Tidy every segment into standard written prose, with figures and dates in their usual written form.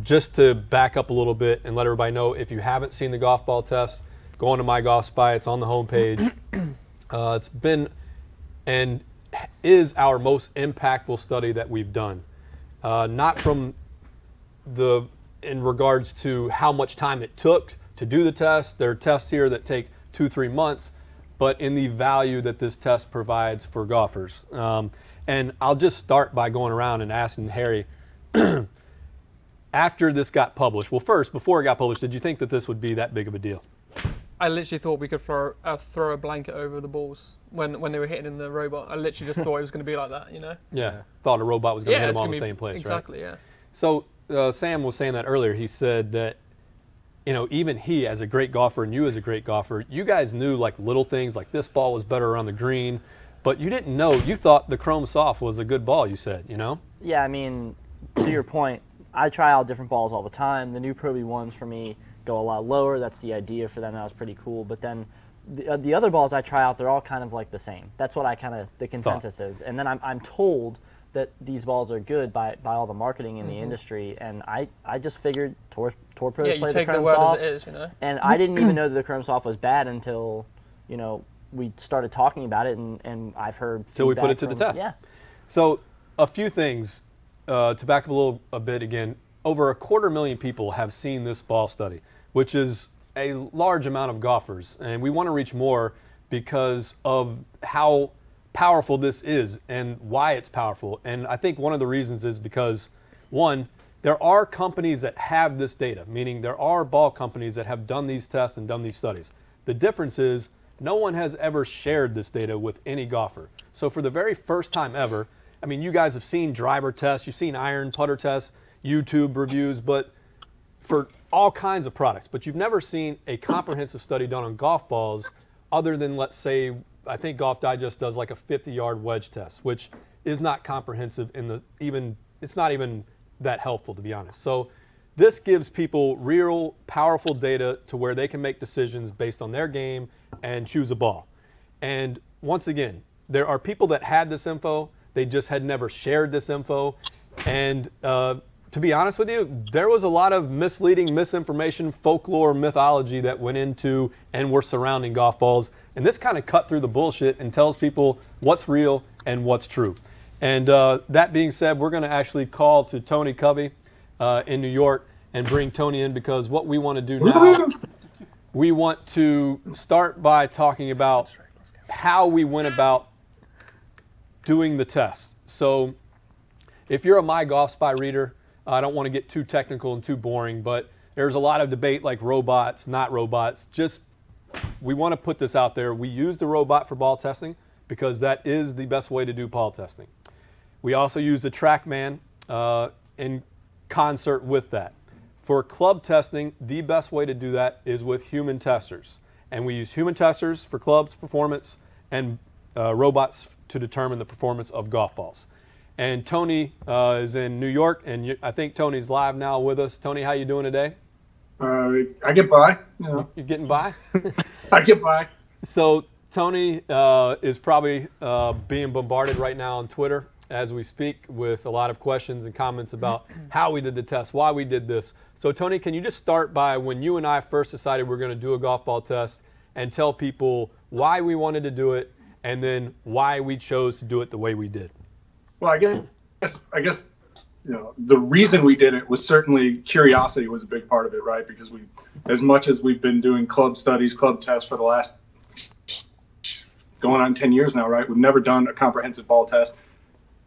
just to back up a little bit and let everybody know, if you haven't seen the golf ball test, go on to My Golf Spy. It's on the homepage. It's been and is our most impactful study that we've done. Not from in regards to how much time it took to do the test. There are tests here that take 2-3 months, but in the value that this test provides for golfers. And I'll just start by going around and asking Harry, after this got published, well, first, before it got published, did you think that this would be that big of a deal? I literally thought we could throw a blanket over the balls when they were hitting in the robot. I literally just thought it was going to be like that, you know? Yeah, thought a robot was going to hit them all in the same place, exactly, right? Yeah. So Sam was saying that earlier. He said that, you know, even he, as a great golfer, and you as a great golfer, you guys knew like little things, like this ball was better around the green, but you didn't know. You thought the Chrome Soft was a good ball, you said, you know? Yeah, I mean, to your point, I try out different balls all the time. The new Pro V1s for me go a lot lower. That's the idea for them. That was pretty cool. But then the other balls I try out, they're all kind of like the same. That's what the consensus is. And then I'm told that these balls are good by all the marketing in the industry. And I just figured Tour Pros play the Chrome Soft. As it is, you know? And I didn't even know that the Chrome Soft was bad until, you know, we started talking about it, and I've heard So we put it to the test. Yeah. So a few things to back up a bit again. Over 250,000 people have seen this ball study, which is a large amount of golfers, and we want to reach more because of how powerful this is and why it's powerful. And I think one of the reasons is because, one, there are companies that have this data, meaning there are ball companies that have done these tests and done these studies. The difference is no one has ever shared this data with any golfer. So for the very first time ever, I mean, you guys have seen driver tests, you've seen iron putter tests, YouTube reviews, but for all kinds of products. But you've never seen a comprehensive study done on golf balls other than, let's say, I think Golf Digest does like a 50-yard wedge test, which is not comprehensive it's not even that helpful, to be honest. So this gives people real powerful data to where they can make decisions based on their game and choose a ball. And once again, there are people that had this info, they just had never shared this info. And to be honest with you, there was a lot of misleading, misinformation, folklore, mythology that went into and were surrounding golf balls. And this kind of cut through the bullshit and tells people what's real and what's true. And that being said, we're going to actually call to Tony Covey in New York and bring Tony in, because what we want to do now, we want to start by talking about how we went about doing the test. So if you're a My Golf Spy reader, I don't want to get too technical and too boring, but there's a lot of debate like robots, not robots. Just, we want to put this out there. We use the robot for ball testing because that is the best way to do ball testing. We also use the TrackMan in concert with that. For club testing, the best way to do that is with human testers. And we use human testers for clubs performance and robots to determine the performance of golf balls. And Tony is in New York, and I think Tony's live now with us. Tony, how you doing today? I get by. You know. You're getting by? I get by. So Tony is probably being bombarded right now on Twitter as we speak with a lot of questions and comments about how we did the test, why we did this. So Tony, can you just start by when you and I first decided we're going to do a golf ball test and tell people why we wanted to do it and then why we chose to do it the way we did? Well, I guess, you know, the reason we did it was certainly curiosity was a big part of it, right? Because we, as much as we've been doing club studies, club tests for the last going on 10 years now, right? We've never done a comprehensive ball test.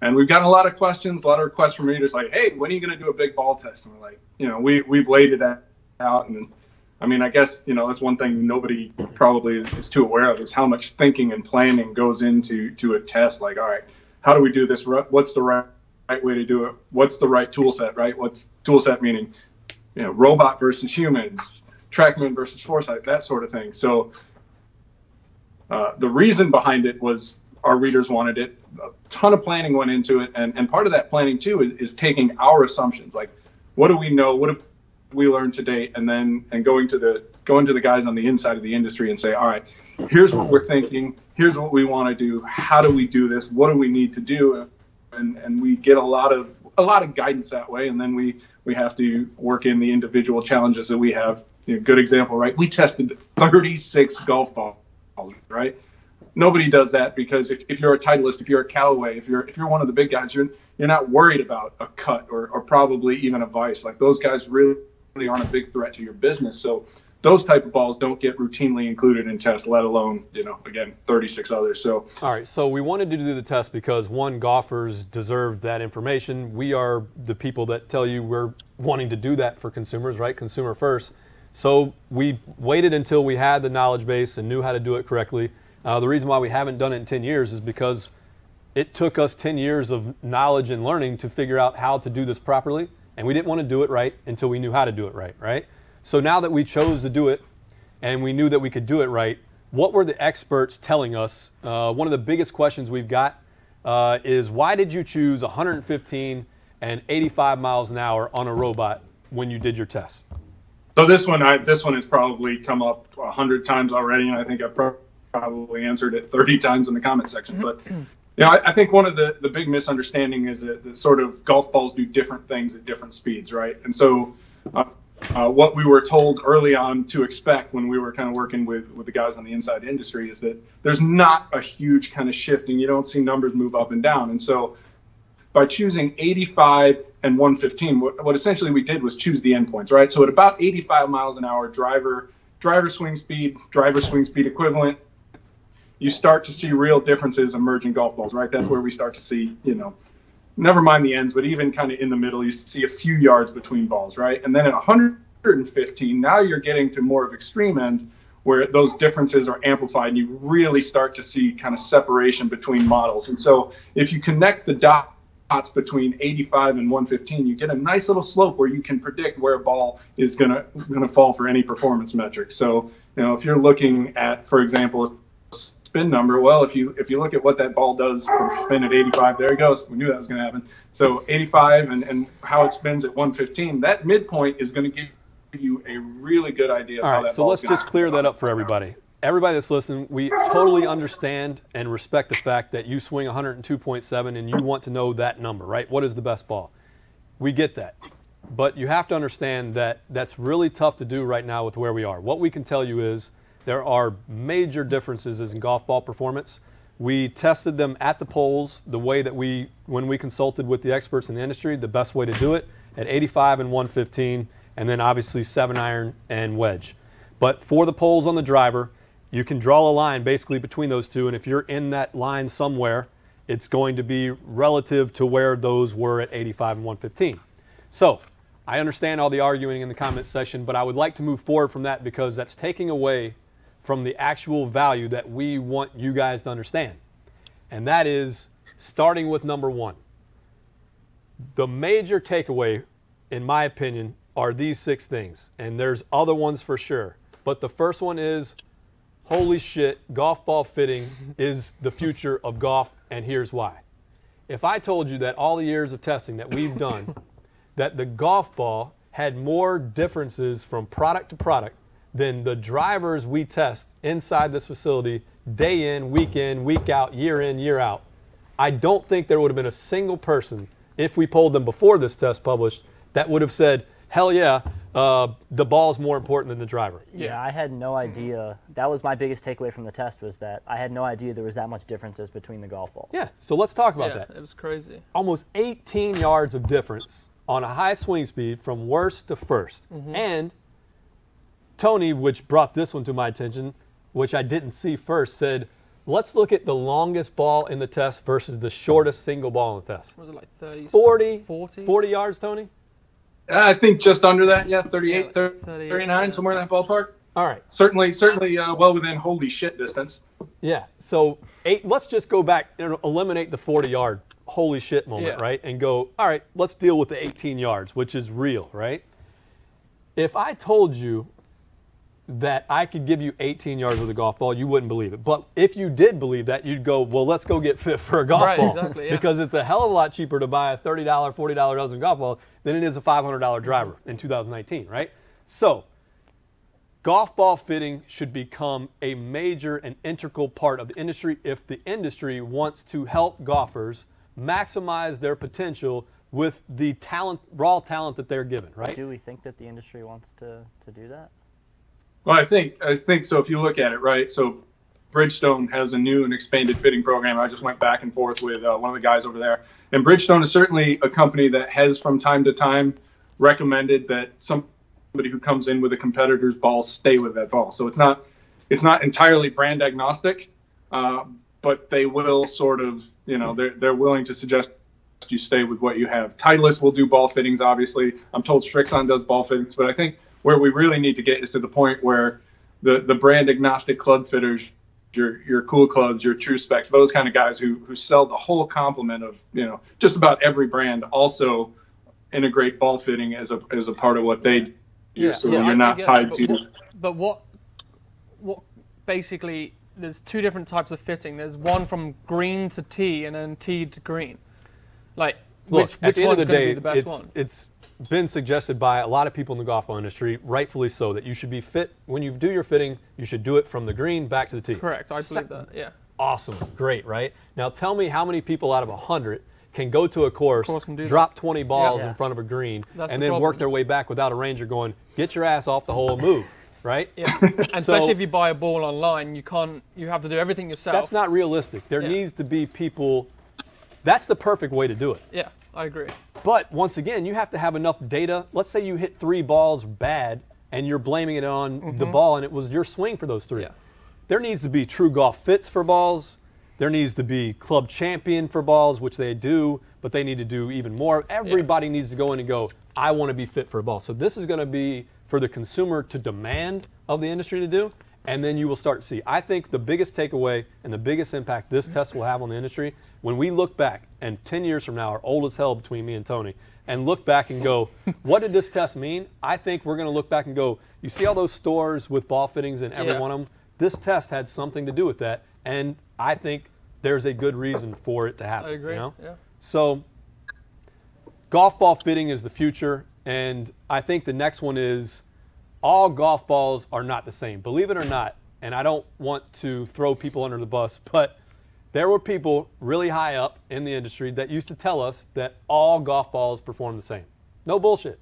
And we've gotten a lot of questions, a lot of requests from readers like, hey, when are you going to do a big ball test? And we're like, you know, we've laid it out. And I mean, I guess, you know, that's one thing nobody probably is too aware of is how much thinking and planning goes into a test. Like, all right, how do we do this? What's the right way to do it? What's the right tool set, right? What's tool set meaning, you know, robot versus humans, TrackMan versus Foresight, that sort of thing. So the reason behind it was our readers wanted it. A ton of planning went into it. And part of that planning, too, is taking our assumptions. Like, what do we know? What have we learned to date? And then going to the guys on the inside of the industry and say, all right, here's what we're thinking. Here's what we want to do. How do we do this? What do we need to do? And we get a lot of a lot of guidance that way. And then we have to work in the individual challenges that we have. Good example, right? We tested 36 golf balls, right? Nobody does that because if you're a Titleist, if you're a Callaway, if you're one of the big guys, you're not worried about a cut or probably even a vice. Like those guys really aren't a big threat to your business. So those type of balls don't get routinely included in tests, let alone, again, 36 others. So all right, so we wanted to do the test because one, golfers deserve that information. We are the people that tell you we're wanting to do that for consumers, right? Consumer first. So we waited until we had the knowledge base and knew how to do it correctly. The reason why we haven't done it in 10 years is because it took us 10 years of knowledge and learning to figure out how to do this properly, and we didn't want to do it right until we knew how to do it right, right? So now that we chose to do it and we knew that we could do it right, what were the experts telling us? One of the biggest questions we've got is why did you choose 115 and 85 miles an hour on a robot when you did your test? So this one has probably come up 100 times already, and I think I've probably answered it 30 times in the comment section. But I think one of the big misunderstanding is that sort of golf balls do different things at different speeds, right? And so what we were told early on to expect when we were kind of working with the guys on the inside industry is that there's not a huge kind of shifting. You don't see numbers move up and down. And so by choosing 85 and 115, what essentially we did was choose the endpoints, right? So at about 85 miles an hour, driver swing speed equivalent, you start to see real differences emerge in golf balls, right? That's where we start to see, never mind the ends, but even kind of in the middle, you see a few yards between balls, right? And then at 115, now you're getting to more of extreme end where those differences are amplified and you really start to see kind of separation between models. And so if you connect the dots between 85 and 115, you get a nice little slope where you can predict where a ball is gonna fall for any performance metric. So, if you're looking at, for example, a spin number, well, if you look at what that ball does for spin at 85, there it goes. We knew that was gonna happen. So 85 and how it spins at 115, that midpoint is gonna give you a really good idea of how that ball is. So let's just clear that up for everybody. Everybody that's listening, we totally understand and respect the fact that you swing 102.7 and you want to know that number, right? What is the best ball? We get that. But you have to understand that that's really tough to do right now with where we are. What we can tell you is there are major differences in golf ball performance. We tested them at the polls the way that when we consulted with the experts in the industry, the best way to do it at 85 and 115, and then obviously 7-iron and wedge. But for the polls on the driver, you can draw a line basically between those two, and if you're in that line somewhere, it's going to be relative to where those were at 85 and 115. So I understand all the arguing in the comment section, but I would like to move forward from that because that's taking away from the actual value that we want you guys to understand. And that is starting with number one. The major takeaway, in my opinion, are these 6 things, and there's other ones for sure. But the first one is, holy shit, golf ball fitting is the future of golf, and here's why. If I told you that all the years of testing that we've done, that the golf ball had more differences from product to product than the drivers we test inside this facility day in, week out, year in, year out, I don't think there would have been a single person, if we polled them before this test published, that would have said, hell yeah, the ball's more important than the driver. Yeah, I had no idea. That was my biggest takeaway from the test, was that I had no idea there was that much differences between the golf balls. Yeah, so let's talk about that. It was crazy. Almost 18 yards of difference on a high swing speed from worst to first. And Tony, which brought this one to my attention, which I didn't see first, said, let's look at the longest ball in the test versus the shortest single ball in the test. Was it like 30? 40 yards, Tony? I think just under that, 38, 39, somewhere in that ballpark. All right. Certainly, well within holy shit distance. Yeah. So let's just go back and eliminate the 40-yard holy shit moment, right? And go, all right, let's deal with the 18 yards, which is real, right? If I told you that I could give you 18 yards with a golf ball, you wouldn't believe it. But if you did believe that, you'd go, well, let's go get fit for a golf ball. Exactly, because it's a hell of a lot cheaper to buy a $30, $40 dozen golf ball than it is a $500 driver in 2019, right? So golf ball fitting should become a major and integral part of the industry if the industry wants to help golfers maximize their potential with the talent, raw talent that they're given, right? Do we think that the industry wants to do that? Well, I think so. If you look at it, right? So Bridgestone has a new and expanded fitting program. I just went back and forth with one of the guys over there. And Bridgestone is certainly a company that has from time to time recommended that somebody who comes in with a competitor's ball stay with that ball. So it's not entirely brand agnostic, but they will sort of, they're willing to suggest you stay with what you have. Titleist will do ball fittings, obviously. I'm told Strixon does ball fittings, but I think where we really need to get is to the point where the brand agnostic club fitters, your cool clubs, your true specs, those kind of guys who sell the whole complement of, just about every brand also integrate ball fitting as a part of what they do. Yeah, so yeah, you're not tied to. But what basically, there's two different types of fitting. There's one from green to tee and then tee to green. Like, Look, which at the end of one's the going to day, be the best one? it's been suggested by a lot of people in the golf ball industry, rightfully so, that you should be fit. When you do your fitting, you should do it from the green back to the tee. Correct, I believe that, yeah. Awesome, great, right? Now tell me how many people out of 100 can go to a course and do drop 20 balls Yeah. in front of a green, That's and the then work problem. their way back without a ranger going, get your ass off the hole and move, right? Yeah, and especially if you buy a ball online, you have to do everything yourself. That's not realistic. There Yeah. needs to be people, that's the perfect way to do it. Yeah, I agree. But once again, you have to have enough data. Let's say you hit 3 balls bad and you're blaming it on the ball and it was your swing for those 3. Yeah. There needs to be true golf fits for balls. There needs to be club champion for balls, which they do, but they need to do even more. Everybody needs to go in and go, I want to be fit for a ball. So this is going to be for the consumer to demand of the industry to do, and then you will start to see. I think the biggest takeaway and the biggest impact this test will have on the industry, when we look back, and 10 years from now are old as hell between me and Tony, and look back and go, what did this test mean? I think we're going to look back and go, you see all those stores with ball fittings in every one of them? This test had something to do with that, and I think there's a good reason for it to happen. I agree, You know? yeah. So golf ball fitting is the future, and I think the next one is all golf balls are not the same. Believe it or not, and I don't want to throw people under the bus, but there were people really high up in the industry that used to tell us that all golf balls perform the same. No bullshit.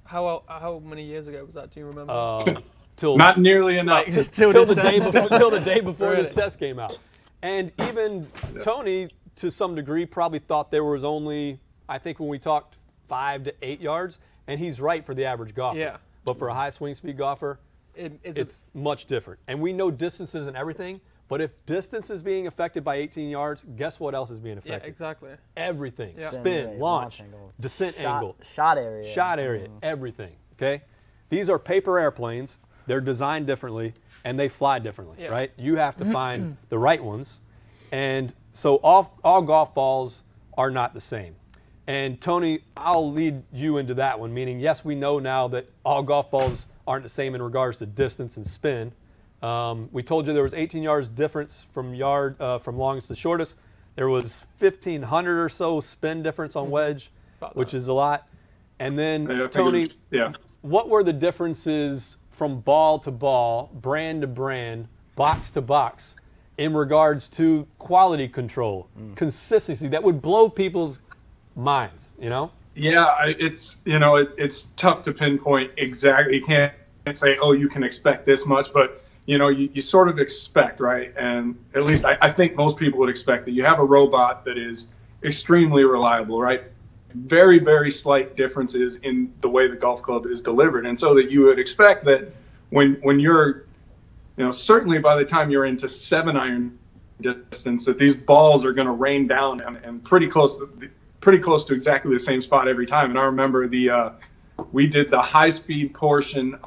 How many years ago was that? Do you remember? Till Not nearly enough. till this the day test. before, till the day before this Really? test came out. And even Tony, to some degree, probably thought there was only, I think when we talked 5 to 8 yards, and he's right for the average golfer. Yeah. But for a high swing speed golfer, it's much different. And we know distances and everything, but if distance is being affected by 18 yards, guess what else is being Yeah, affected? exactly. Everything. Yeah. Spin, rate, launch, angle, descent angle, shot area. shot area, everything, okay? These are paper airplanes. They're designed differently, and they fly differently, Yeah. right? You have to find the right ones. And so all golf balls are not the same. And Tony, I'll lead you into that one, meaning, yes, we know now that all golf balls aren't the same in regards to distance and spin. We told you there was 18 yards difference from longest to shortest. There was 1,500 or so spin difference on wedge, About which that. is a lot. And then, I think it Tony, was- yeah. what were the differences from ball to ball, brand to brand, box to box, in regards to quality control, consistency that would blow people's minds, you know? Yeah, it's tough to pinpoint exactly. You can't say, oh, you can expect this much, but you sort of expect, right? And at least I think most people would expect that you have a robot that is extremely reliable, right? Very, very slight differences in the way the golf club is delivered, and so that you would expect that when you're, certainly by the time you're into 7-iron distance, that these balls are going to rain down and pretty close to exactly the same spot every time. And I remember we did the high-speed portion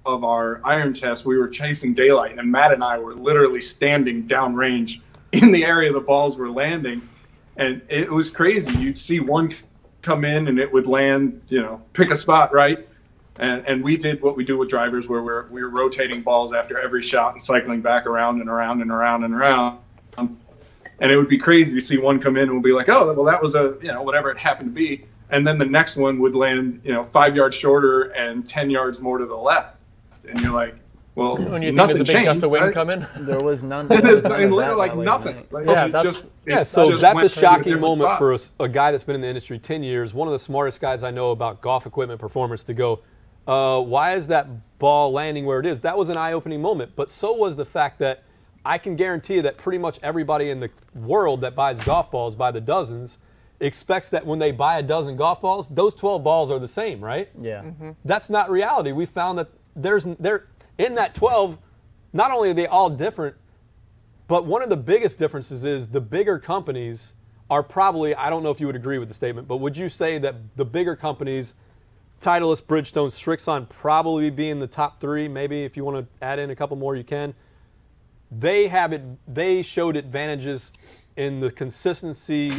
of our iron test. We were chasing daylight, and Matt and I were literally standing downrange in the area the balls were landing, and it was crazy. You'd see one come in, and it would land, pick a spot, right? And we did what we do with drivers, where we're rotating balls after every shot and cycling back around and around and around and around. And it would be crazy to see one come in and we'll be like, oh, well, that was whatever it happened to be. And then the next one would land, 5 yards shorter and 10 yards more to the left. And you're like, Well, When you think nothing there's a big gust changed, of wind right? coming. There was none. And There was none of literally that like that way nothing. tonight. Like, Yeah, it that's- just, Yeah, it so just that's went a to shocking different moment spot. for a guy that's been in the industry 10 years, one of the smartest guys I know about golf equipment performance, to go, why is that ball landing where it is? That was an eye-opening moment, but so was the fact that I can guarantee you that pretty much everybody in the world that buys golf balls by the dozens expects that when they buy a dozen golf balls, those 12 balls are the same, right? Yeah. That's not reality. We found that they're in that 12, not only are they all different, but one of the biggest differences is the bigger companies are probably, I don't know if you would agree with the statement, but would you say that the bigger companies, Titleist, Bridgestone, Srixon, probably being the top three, maybe if you want to add in a couple more you can, they showed advantages in the consistency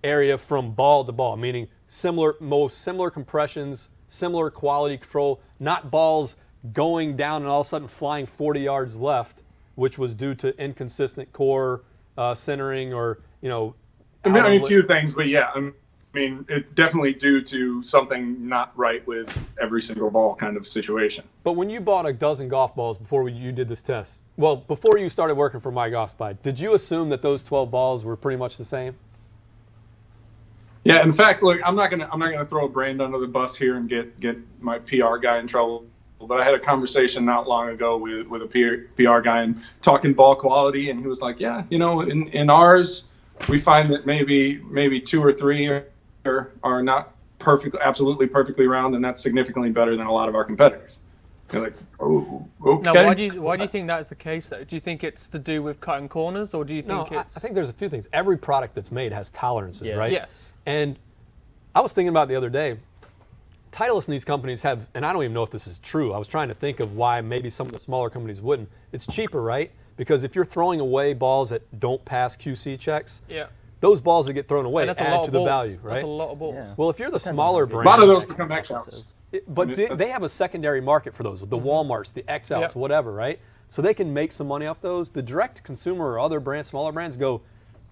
area from ball to ball, meaning most similar compressions, similar quality control, not balls going down and all of a sudden flying 40 yards left, which was due to inconsistent core centering or, I mean, a few things, but yeah, I mean, it definitely due to something not right with every single ball kind of situation. But when you bought a dozen golf balls before you did this test, well, before you started working for My Golf Spy, did you assume that those 12 balls were pretty much the same? Yeah, in fact, look, I'm not gonna throw a brand under the bus here and get my PR guy in trouble. But I had a conversation not long ago with a PR guy and talking ball quality, and he was like, yeah, in ours, we find that maybe two or three are not absolutely perfectly round, and that's significantly better than a lot of our competitors. You're like, oh, okay. Now, why do you think that's the case, though? Do you think it's to do with cutting corners, or do you think it's... I think there's a few things. Every product that's made has tolerances, right? Yes. And I was thinking about it the other day, Titleist and these companies have, and I don't even know if this is true, I was trying to think of why maybe some of the smaller companies wouldn't. It's cheaper, right? Because if you're throwing away balls that don't pass QC checks, Yeah. those balls that get thrown away And that's a add lot to of the balls. value, right? That's a lot of balls. Yeah. Well, if you're the Depends on smaller how big brand, A lot of those the become preference XLs. is. But they have a secondary market for those, the Walmarts, the XLs, Yep. whatever, right? So they can make some money off those. The direct consumer or other brands, smaller brands go,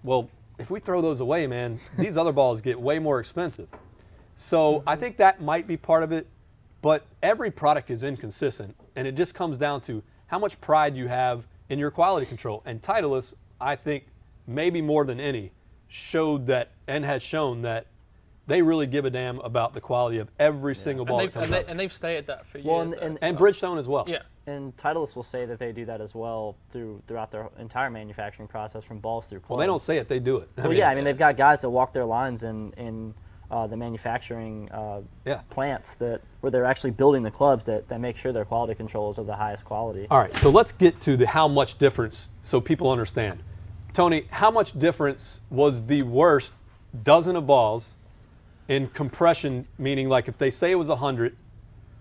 well, if we throw those away, man, these other balls get way more expensive. So I think that might be part of it, but every product is inconsistent, and it just comes down to how much pride you have in your quality control. And Titleist, I think, maybe more than any, showed that and has shown that they really give a damn about the quality of every single ball that comes out. And they've stated that for years. Well, though. And Bridgestone as well. Yeah. And Titleist will say that they do that as well throughout their entire manufacturing process, from balls through clubs. Well, they don't say it, they do it. Well, I mean, they've got guys that walk their lines in the manufacturing plants where they're actually building the clubs that make sure their quality control is of the highest quality. All right, so let's get to the how much difference so people understand. Tony, how much difference was the worst dozen of balls in compression, meaning like if they say it was 100,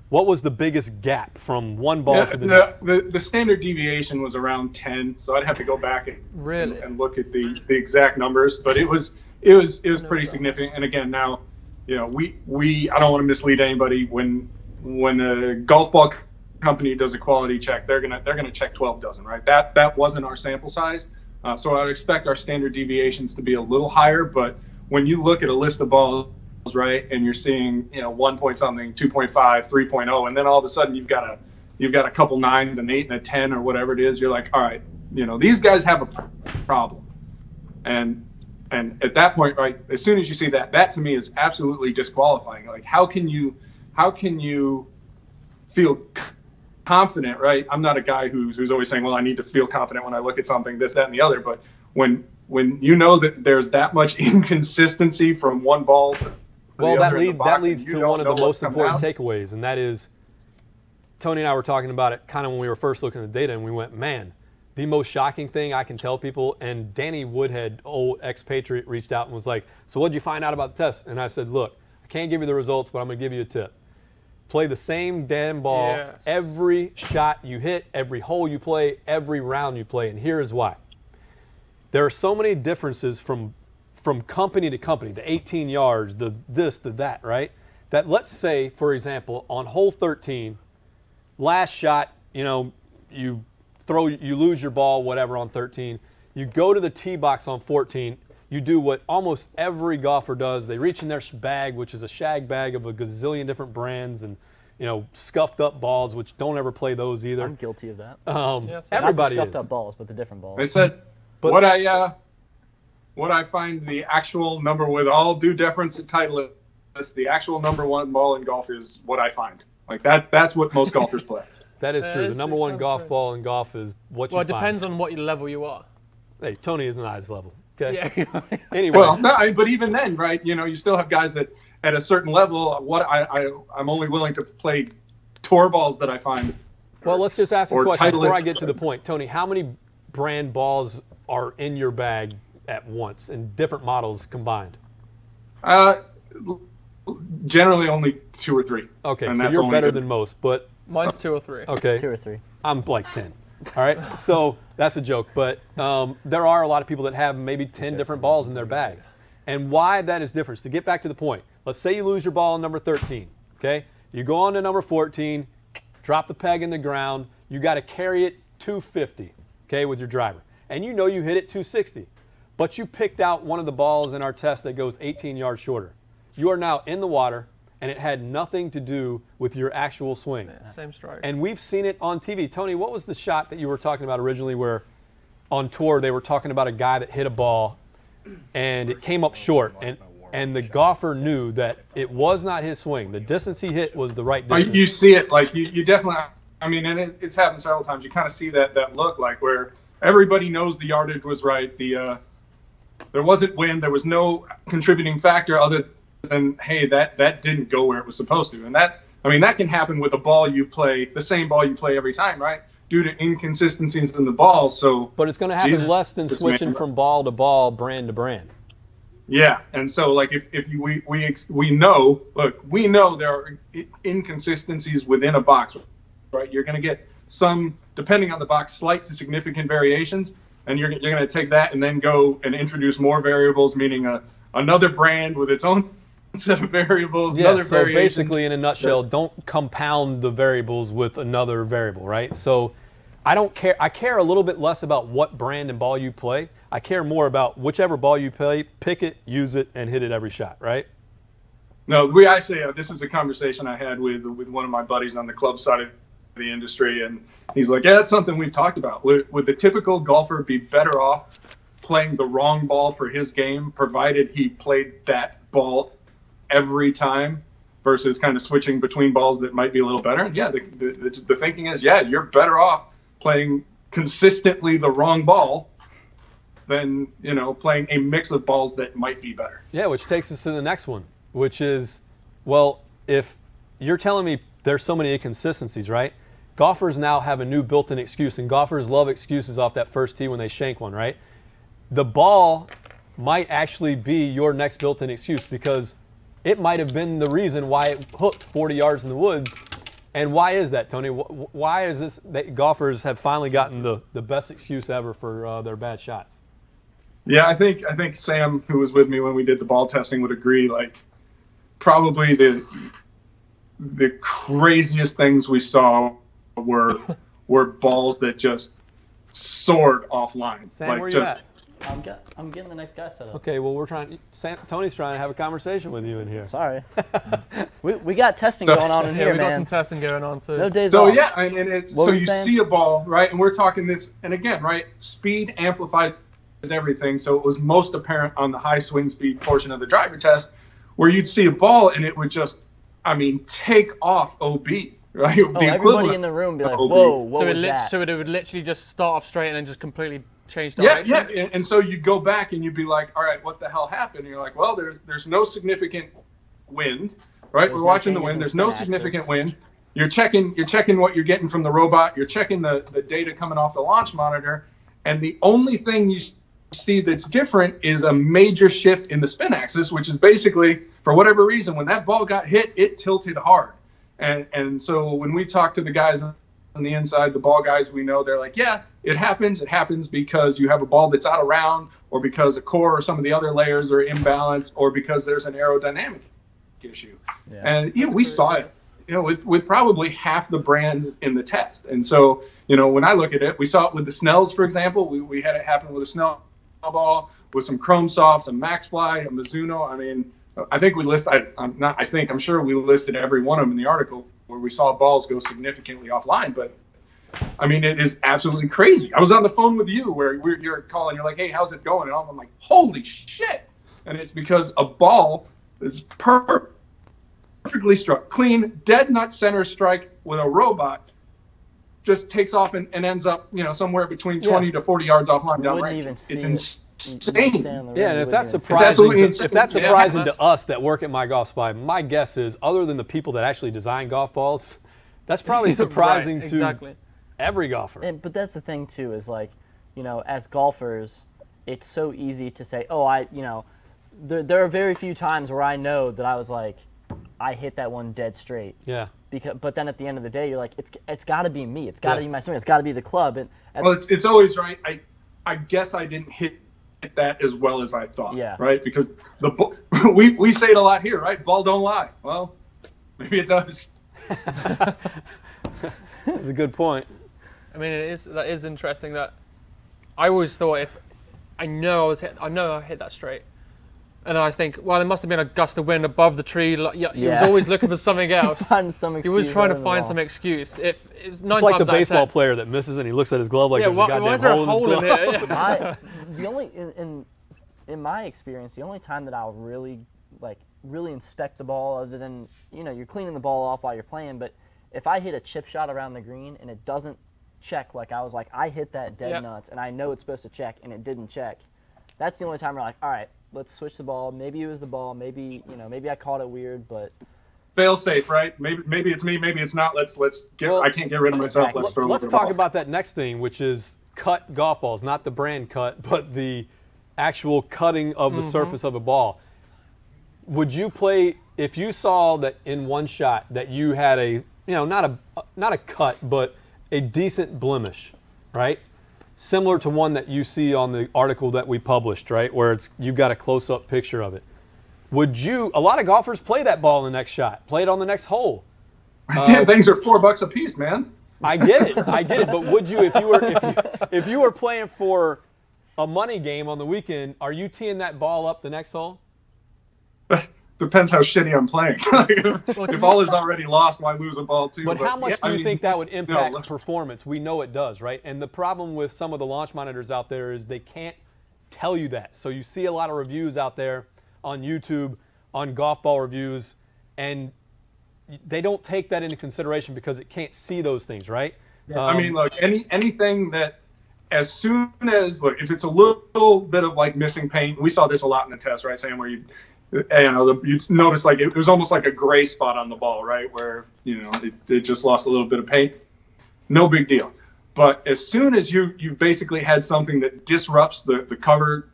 what was the biggest gap from one ball to the next? The standard deviation was around 10, so I'd have to go back and look at the exact numbers, but it was pretty significant. And again, now, we I don't want to mislead anybody. When a golf ball company does a quality check, they're gonna check 12 dozen, right? That wasn't our sample size, so I would expect our standard deviations to be a little higher. But when you look at a list of balls, right, and you're seeing 1 point something, 2.5, 3.0, and then all of a sudden you've got a couple 9s, an 8 and a 10 or whatever it is, you're like, all right, these guys have a problem. And at that point, right, as soon as you see that to me is absolutely disqualifying. Like, how can you feel confident, right? I'm not a guy who's always saying, well, I need to feel confident when I look at something, this, that, and the other. But when you know that there's that much inconsistency from one ball to well, the other in the box, that leads and you to don't one of know the what's most coming important out. takeaways, and that is, Tony and I were talking about it kind of when we were first looking at the data, and we went, man, the most shocking thing I can tell people, and Danny Woodhead, old expatriate, reached out and was like, so what did you find out about the test? And I said, look, I can't give you the results, but I'm going to give you a tip. Play the same damn ball every shot you hit, every hole you play, every round you play, and here is why. There are so many differences from company to company, the 18 yards, the this, the that, right? That let's say, for example, on hole 13, last shot, you lose your ball, whatever, on 13. You go to the tee box on 14. You do what almost every golfer does. They reach in their bag, which is a shag bag of a gazillion different brands and scuffed up balls, which don't ever play those either. I'm guilty of that. Everybody Not the scuffed is. up balls, but the different balls. I said what I find the actual number, with all due deference to Titleist, the actual number one ball in golf is what I find. Like that's what most golfers play. That is true. The number one golf true. ball in golf is what you Well, it find. depends on what level you are. Hey, Tony is not his level. Okay. Yeah. Anyway. Well, no, but even then, right? You still have guys that at a certain level, I'm only willing to play tour balls that I find. Well, let's just ask a or question before I Titleist. get to the point. Tony, how many brand balls are in your bag at once and different models combined? Generally only 2 or 3. Okay, And so that's you're only better good. than most, but Mine's 2 or 3. okay. 2 or 3. I'm like 10. All right, so that's a joke, but there are a lot of people that have maybe 10 different balls in their bag. And why that is different, to get back to the point, let's say you lose your ball on number 13, okay? You go on to number 14, drop the peg in the ground, you got to carry it 250, okay, with your driver. And you hit it 260, but you picked out one of the balls in our test that goes 18 yards shorter. You are now in the water, and it had nothing to do with your actual swing. Yeah, same stroke. And we've seen it on TV. Tony, what was the shot that you were talking about originally where on tour they were talking about a guy that hit a ball and it came up short, and the golfer knew that it was not his swing. The distance he hit was the right distance. You see it, like you definitely, I mean, and it's happened several times. You kind of see that look, like where everybody knows the yardage was right. There wasn't wind. There was no contributing factor other than, hey, that didn't go where it was supposed to. And that can happen with a ball you play, the same ball you play every time, right? Due to inconsistencies in the ball. So, but it's going to happen Jesus, less than switching from ball to ball, brand to brand. Yeah, and so like we know there are inconsistencies within a box, right? You're going to get some, depending on the box, slight to significant variations, and you're going to take that and then go and introduce more variables, meaning another brand with its own set of variables, Yeah, another so variations. basically in a nutshell, don't compound the variables with another variable, right? So I don't care. I care a little bit less about what brand and ball you play. I care more about whichever ball you play, pick it, use it, and hit it every shot, right? No, we actually, this is a conversation I had with one of my buddies on the club side of the industry, and he's like, yeah, that's something we've talked about. Would the typical golfer be better off playing the wrong ball for his game, provided he played that ball every time, versus kind of switching between balls that might be a little better? And yeah, the thinking is, yeah, you're better off playing consistently the wrong ball than playing a mix of balls that might be better. Yeah, which takes us to the next one, which is, well, if you're telling me there's so many inconsistencies, right? Golfers now have a new built-in excuse, and golfers love excuses off that first tee when they shank one, right? The ball might actually be your next built-in excuse, because it might have been the reason why it hooked 40 yards in the woods. And why is that, Tony? Why is this that golfers have finally gotten the best excuse ever for their bad shots? Yeah, I think Sam, who was with me when we did the ball testing, would agree. Like, probably the craziest things we saw were balls that just soared offline. Sam, like where you just at? I'm getting the next guy set up. Okay, well, Tony's trying to have a conversation with you in here. Sorry. we got testing going on in Yeah, here, we got man. some testing going on too. No days so off. yeah, and it's What so were you you saying? see a ball, right? And we're talking this, and again, right? Speed amplifies everything. So it was most apparent on the high swing speed portion of the driver test, where you'd see a ball and it would just, take off OB, right? Oh, everybody in the room be like, whoa, what was that? So it would literally just start off straight and then just completely change Yeah, direction? yeah, and so you go back and you'd be like, all right, what the hell happened? And you're like, well, there's no significant wind, right? There's We're no watching the changes wind. in There's no spin significant axis. wind. You're checking what you're getting from the robot. You're checking the data coming off the launch monitor, and the only thing you see that's different is a major shift in the spin axis, which is basically, for whatever reason, when that ball got hit, it tilted hard. And so when we talk to the guys on the inside, the ball guys, we know they're like, yeah, it happens. It happens because you have a ball that's out of round, or because a core or some of the other layers are imbalanced, or because there's an aerodynamic issue. Yeah. And we saw it, with probably half the brands in the test. And so, when I look at it, we saw it with the Snells, for example. We had it happen with a Snell ball, with some Chrome Softs, a Maxfly, a Mizuno. I mean, I think we listed. I'm sure we listed every one of them in the article where we saw balls go significantly offline. But I mean, it is absolutely crazy. I was on the phone with you where you're calling. You're like, hey, how's it going? And I'm like, holy shit. And it's because a ball is perfectly struck, clean, dead nut center strike with a robot just takes off and ends up, somewhere between 20 to 40 yards offline downrange. It's insane. Yeah, and if that's surprising to us that work at My Golf Spy, my guess is, other than the people that actually design golf balls, that's probably surprising to every golfer. But that's the thing too, is like, as golfers, it's so easy to say, there are very few times where I know that I was like, I hit that one dead straight. Yeah. But then at the end of the day, you're like, it's got to be me. It's got to be my swing. It's got to be the club. Well, it's always right. I guess I didn't hit that as well as I thought. Yeah. Right. Because we say it a lot here, right? Ball don't lie. Well, maybe it does. That's a good point. I mean, that is interesting. That I always thought, if I know I hit that straight. And I think, well, there must have been a gust of wind above the tree. He was always looking for something else. He was trying to find some excuse. It's like the baseball player that misses and he looks at his glove like there's a goddamn hole in his glove. The only in my experience, the only time that I'll really inspect the ball, other than you're cleaning the ball off while you're playing, but if I hit a chip shot around the green and it doesn't check, like I hit that dead nuts and I know it's supposed to check and it didn't check, that's the only time we're like, all right, let's switch the ball. Maybe it was the ball. Maybe maybe I caught it weird, but fail safe, right? Maybe it's me. Maybe it's not. Let's get. I can't get rid of myself. Exactly. Let's talk about that next thing, which is cut golf balls, not the brand cut, but the actual cutting of the surface of a ball. Would you play if you saw that in one shot that you had a not a cut, but a decent blemish, right? Similar to one that you see on the article that we published, right, where you've got a close-up picture of it. A lot of golfers play that ball in the next shot, play it on the next hole. Damn things are $4 a piece, man. I get it. But would you, if you were playing for a money game on the weekend, are you teeing that ball up the next hole? Depends how shitty I'm playing. If all is already lost, why lose a ball too? But how much do you think that would impact performance? We know it does, right? And the problem with some of the launch monitors out there is they can't tell you that. So you see a lot of reviews out there on YouTube, on golf ball reviews, and they don't take that into consideration because it can't see those things, right? I mean, look, anything that, as soon as, if it's a little bit of like missing paint, we saw this a lot in the test, right, Sam, where you'd notice like it was almost like a gray spot on the ball, right, where it just lost a little bit of paint. No big deal. But as soon as you basically had something that disrupts the cover,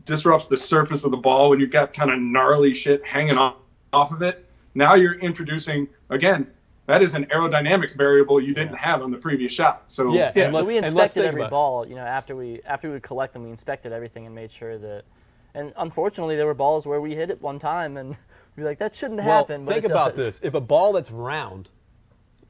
disrupts the surface of the ball, when you've got kind of gnarly shit hanging off of it, now you're introducing, again, that is an aerodynamics variable you didn't have on the previous shot. So so we inspected every ball. After we would collect them, we inspected everything and made sure that. And unfortunately, there were balls where we hit it one time and we'd be like, that shouldn't happen. But think about this: if a ball that's round,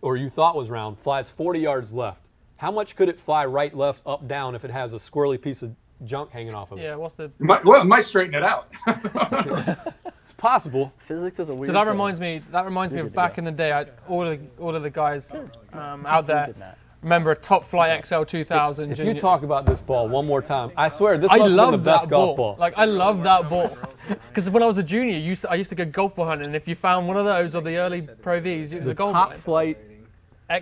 or you thought was round, flies 40 yards left, how much could it fly right, left, up, down if it has a squirrely piece of junk hanging off of it? Yeah, what's the? It might straighten it out. It's possible. Physics is a weird. So that reminds me of back in the day. All of the guys out there remember a Top Flight XL 2000. If you talk about this ball one more time, I swear this must have been the best golf ball. Like, I love that ball. Because when I was a junior, I used to go golf ball hunting, and if you found one of those or the early Pro Vs, it was a gold Top mine. Flight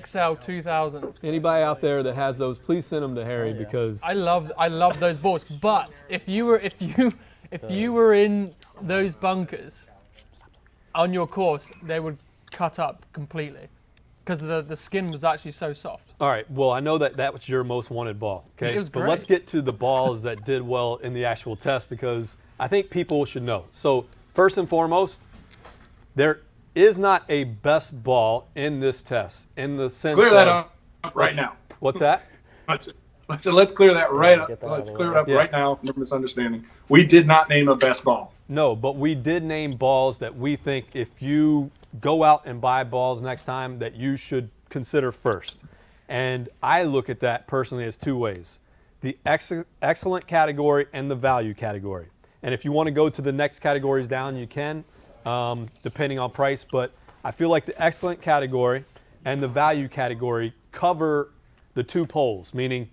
XL 2000. Anybody out there that has those, please send them to Harry because I love those balls. But if you were in those bunkers on your course, they would cut up completely because the skin was actually so soft. All right. Well, I know that was your most wanted ball. Okay. It was great. But let's get to the balls that did well in the actual test because I think people should know. So first and foremost, there is not a best ball in this test in the sense. Clear that up right now. What's that? Let's clear that right up. Let's clear it up right now. No misunderstanding. We did not name a best ball. No, but we did name balls that we think if you go out and buy balls next time that you should consider first. And I look at that personally as two ways: the excellent category and the value category. And if you want to go to the next categories down, you can, depending on price. But I feel like the excellent category and the value category cover the two poles, meaning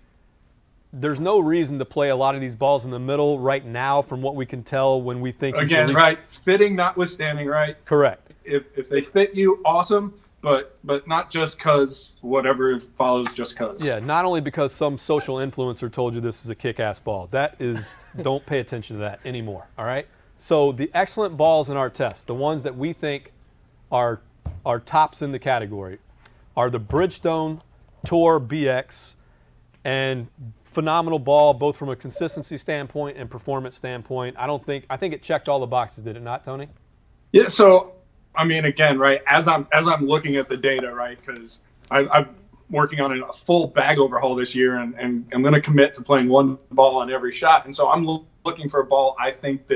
there's no reason to play a lot of these balls in the middle right now from what we can tell when we think you should Again, right, fitting notwithstanding, right? Correct. If they fit you, awesome, but not just because whatever follows just because. Yeah, not only because some social influencer told you this is a kick-ass ball. That is, don't pay attention to that anymore, all right? So the excellent balls in our test, the ones that we think are tops in the category, are the Bridgestone Tour BX, and phenomenal ball both from a consistency standpoint and performance standpoint. I think it checked all the boxes, did it not, Tony? Yeah, so I mean, again, right, as I'm looking at the data, right, because I'm working on a full bag overhaul this year, and I'm going to commit to playing one ball on every shot, and so I'm looking for a ball I think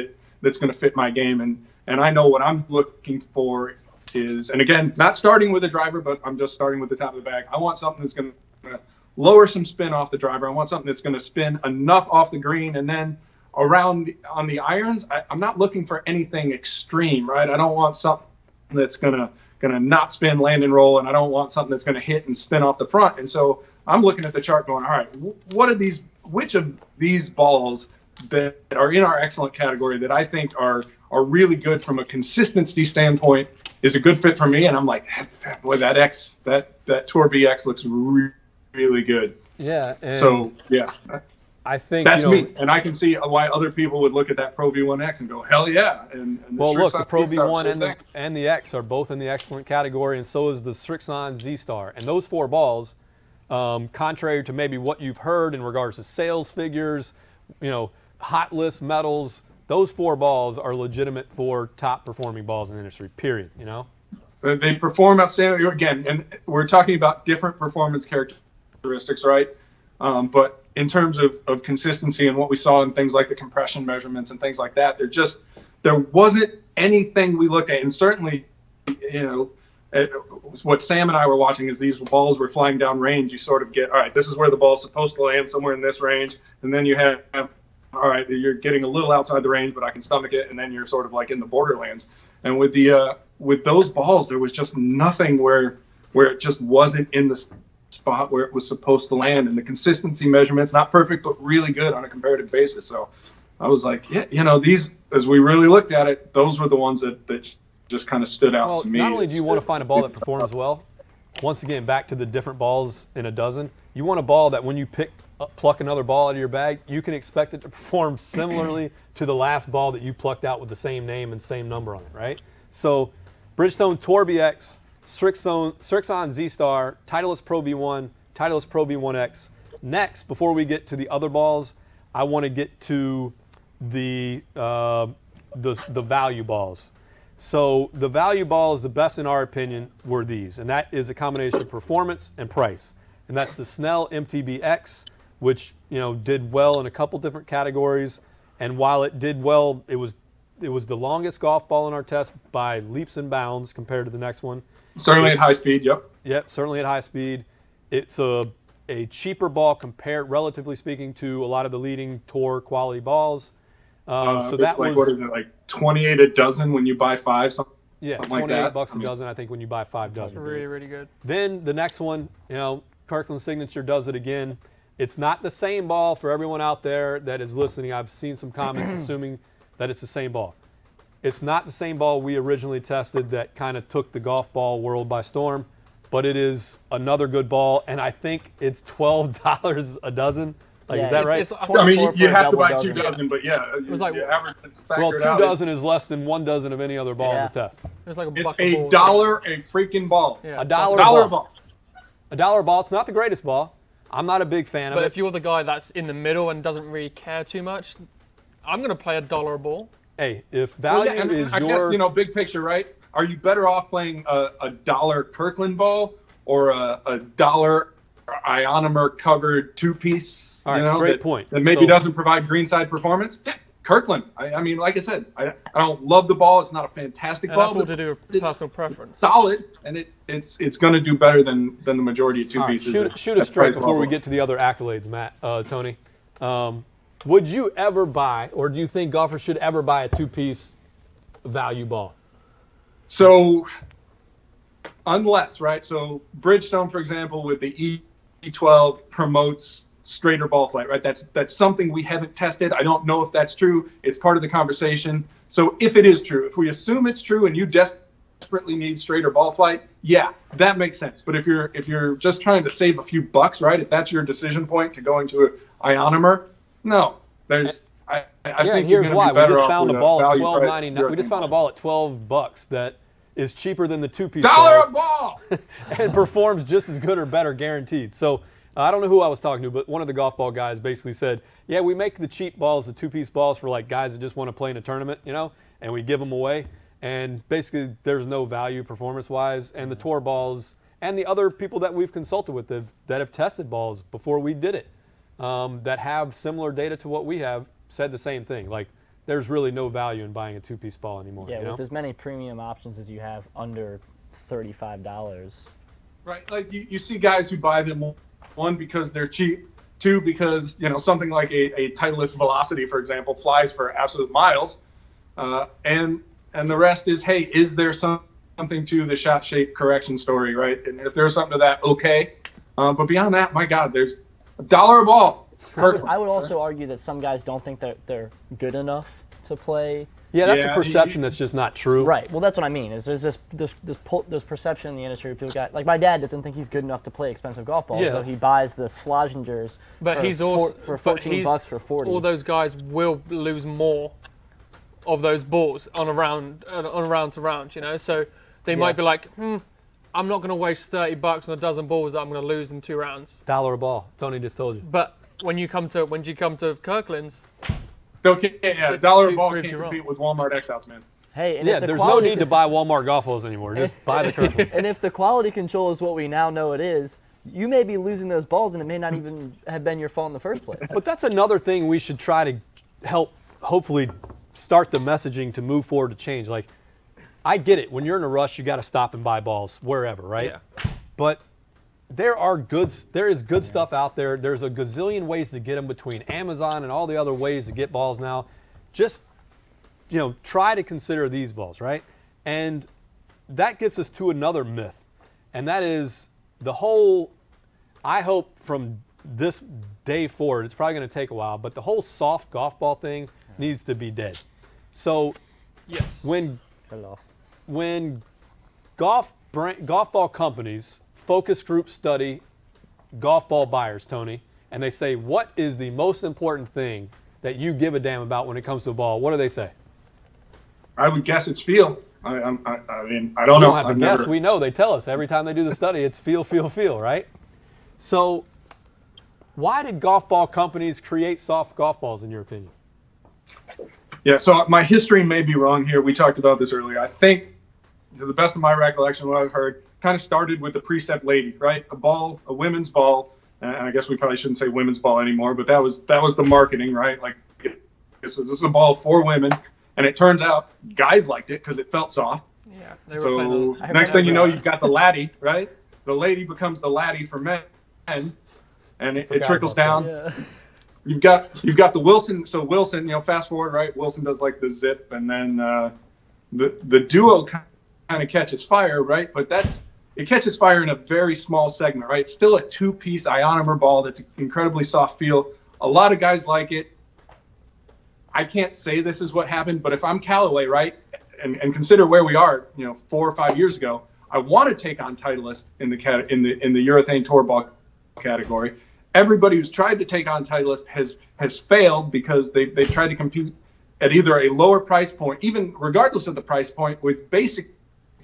that's going to fit my game, and I know what I'm looking for is, and again, not starting with a driver, but I'm just starting with the top of the bag. I want something that's going to lower some spin off the driver. I want something that's going to spin enough off the green, and then around on the irons, I'm not looking for anything extreme, right? I don't want something that's gonna not spin, land and roll, and I don't want something that's gonna hit and spin off the front. And so I'm looking at the chart going, all right, which of these balls that are in our excellent category that I think are really good from a consistency standpoint is a good fit for me? And I'm like, boy, that Tour BX looks really good. Yeah. And so yeah. I think that's me, and I can see why other people would look at that Pro V1X and go, "Hell yeah!" And well, look, the Pro V1 and the X are both in the excellent category, and so is the Srixon Z-Star. And those four balls, contrary to maybe what you've heard in regards to sales figures, hot list medals, those four balls are legitimate for top performing balls in the industry. Period. They perform outstanding again, and we're talking about different performance characteristics, right? But in terms of consistency and what we saw in things like the compression measurements and things like that, there wasn't anything we looked at. And certainly, what Sam and I were watching is these balls were flying down range. You sort of get, all right, this is where the ball's supposed to land, somewhere in this range. And then you have, all right, you're getting a little outside the range, but I can stomach it. And then you're sort of like in the borderlands. And with those balls, there was just nothing where it just wasn't in the spot where it was supposed to land, and the consistency measurements, not perfect, but really good on a comparative basis. So I was like, yeah, these, as we really looked at it, those were the ones that just kind of stood out to me. Not only do you want to find a ball that performs well, once again, back to the different balls in a dozen, you want a ball that when you pluck another ball out of your bag, you can expect it to perform similarly to the last ball that you plucked out with the same name and same number on it, right? So Bridgestone Tour BX, Srixon Z-Star, Titleist Pro V1, Titleist Pro V1X. Next, before we get to the other balls, I want to get to the value balls. So the value balls, the best in our opinion, were these, and that is a combination of performance and price. And that's the Snell MTB-X, which did well in a couple different categories. And while it did well, it was the longest golf ball in our test by leaps and bounds compared to the next one. Certainly at high speed, yep. Yep, certainly at high speed. It's a cheaper ball compared, relatively speaking, to a lot of the leading tour quality balls. So that was, what is it, like 28 a dozen when you buy five, something like that? 28 bucks a dozen, I think, when you buy 5 dozen. That's really, really good. Then the next one, Kirkland Signature does it again. It's not the same ball for everyone out there that is listening. I've seen some comments assuming that it's the same ball. It's not the same ball we originally tested that kind of took the golf ball world by storm, but it is another good ball, and I think it's $12 a dozen. Is that right? I mean, you have to buy 2 dozen, but yeah, it was like, average. Well, 2 dozen is less than 1 dozen of any other ball in the test. It's like it's $1 a freaking ball. Yeah, a dollar ball. $1 ball. It's not the greatest ball. I'm not a big fan of it. But if you're the guy that's in the middle and doesn't really care too much, I'm going to play $1 ball. Hey, if value is I guess, big picture, right? Are you better off playing a $1 Kirkland ball or a $1 ionomer covered 2-piece? All right, great point. That maybe doesn't provide greenside performance? Yeah, Kirkland. I mean, like I said, I don't love the ball. It's not a fantastic ball. That's all to do with personal preference. Solid, and it's going to do better than the majority of 2-pieces. Right, shoot us straight before we get to the other accolades, Tony. Would you ever buy, or do you think golfers should ever buy a 2-piece value ball? So unless, right? So Bridgestone, for example, with the E12 promotes straighter ball flight, right? That's something we haven't tested. I don't know if that's true. It's part of the conversation. So if it is true, if we assume it's true and you desperately need straighter ball flight, yeah, that makes sense. But if you're just trying to save a few bucks, right? If that's your decision point to going to an ionomer, no, there's. I think here's why. We just found a ball at $12.99. We just found a ball at $12 that is cheaper than the two-piece $1 balls a ball and performs just as good or better, guaranteed. So I don't know who I was talking to, but one of the golf ball guys basically said, yeah, we make the cheap balls, the two-piece balls for like guys that just want to play in a tournament, and we give them away. And basically there's no value performance-wise. And the tour balls and the other people that we've consulted with that have tested balls before we did it, that have similar data to what we have, said the same thing. Like, there's really no value in buying a two-piece ball anymore. Yeah, with as many premium options as you have under $35. Right, like you see guys who buy them, one, because they're cheap, two, because something like a Titleist Velocity, for example, flies for absolute miles, and the rest is, hey, is there something to the shot shape correction story, right? And if there's something to that, okay, but beyond that, my God, there's $1 a ball. I would also argue that some guys don't think that they're good enough to play. Yeah, that's a perception that's just not true. Right. Well, that's what I mean. Is there's this perception in the industry where people got, like, my dad doesn't think he's good enough to play expensive golf balls, so he buys the Slogingers for $14 for 40. All those guys will lose more of those balls on a round to round, So they might be like, I'm not going to waste $30 on a dozen balls that I'm going to lose in 2 rounds. $1 a ball. Tony just told you. But when you come to Kirkland's, $1 a ball can't compete with Walmart X-Outs, man. Hey, and there's no need to buy Walmart golf balls anymore. Just buy the Kirkland's. And if the quality control is what we now know it is, you may be losing those balls, and it may not even have been your fault in the first place. But that's another thing we should try to help, hopefully, start the messaging to move forward to change. Like, I get it. When you're in a rush, you got to stop and buy balls wherever, right? Yeah. But there is good stuff out there. There's a gazillion ways to get them between Amazon and all the other ways to get balls now. Just, try to consider these balls, right? And that gets us to another myth. And that is I hope from this day forward, it's probably going to take a while, but the whole soft golf ball thing needs to be dead. So yes. When golf ball companies focus group study golf ball buyers, Tony, and they say, what is the most important thing that you give a damn about when it comes to a ball? What do they say? I would guess it's feel. I mean, I don't know. We don't have to guess. We know. They tell us every time they do the study, it's feel, right? So why did golf ball companies create soft golf balls, in your opinion? Yeah, so my history may be wrong here. We talked about this earlier. I think, to the best of my recollection, what I've heard, kind of started with the Precept Lady, right? A women's ball, and I guess we probably shouldn't say women's ball anymore, but that was the marketing, right? Like, this is a ball for women, and it turns out guys liked it because it felt soft. Yeah. So next thing you know, you've got the laddie, right? The lady becomes the laddie for men, and it trickles down. Yeah. You've got the Wilson. So Wilson, fast forward, right? Wilson does like the zip, and then the Duo kind of catches fire, right? But it catches fire in a very small segment, right? It's still a two-piece ionomer ball that's incredibly soft feel. A lot of guys like it. I can't say this is what happened, but if I'm Callaway, right, and consider where we are, 4 or 5 years ago, I want to take on Titleist in the urethane tour ball category. Everybody who's tried to take on Titleist has failed because they've tried to compete at either a lower price point, even regardless of the price point, with basically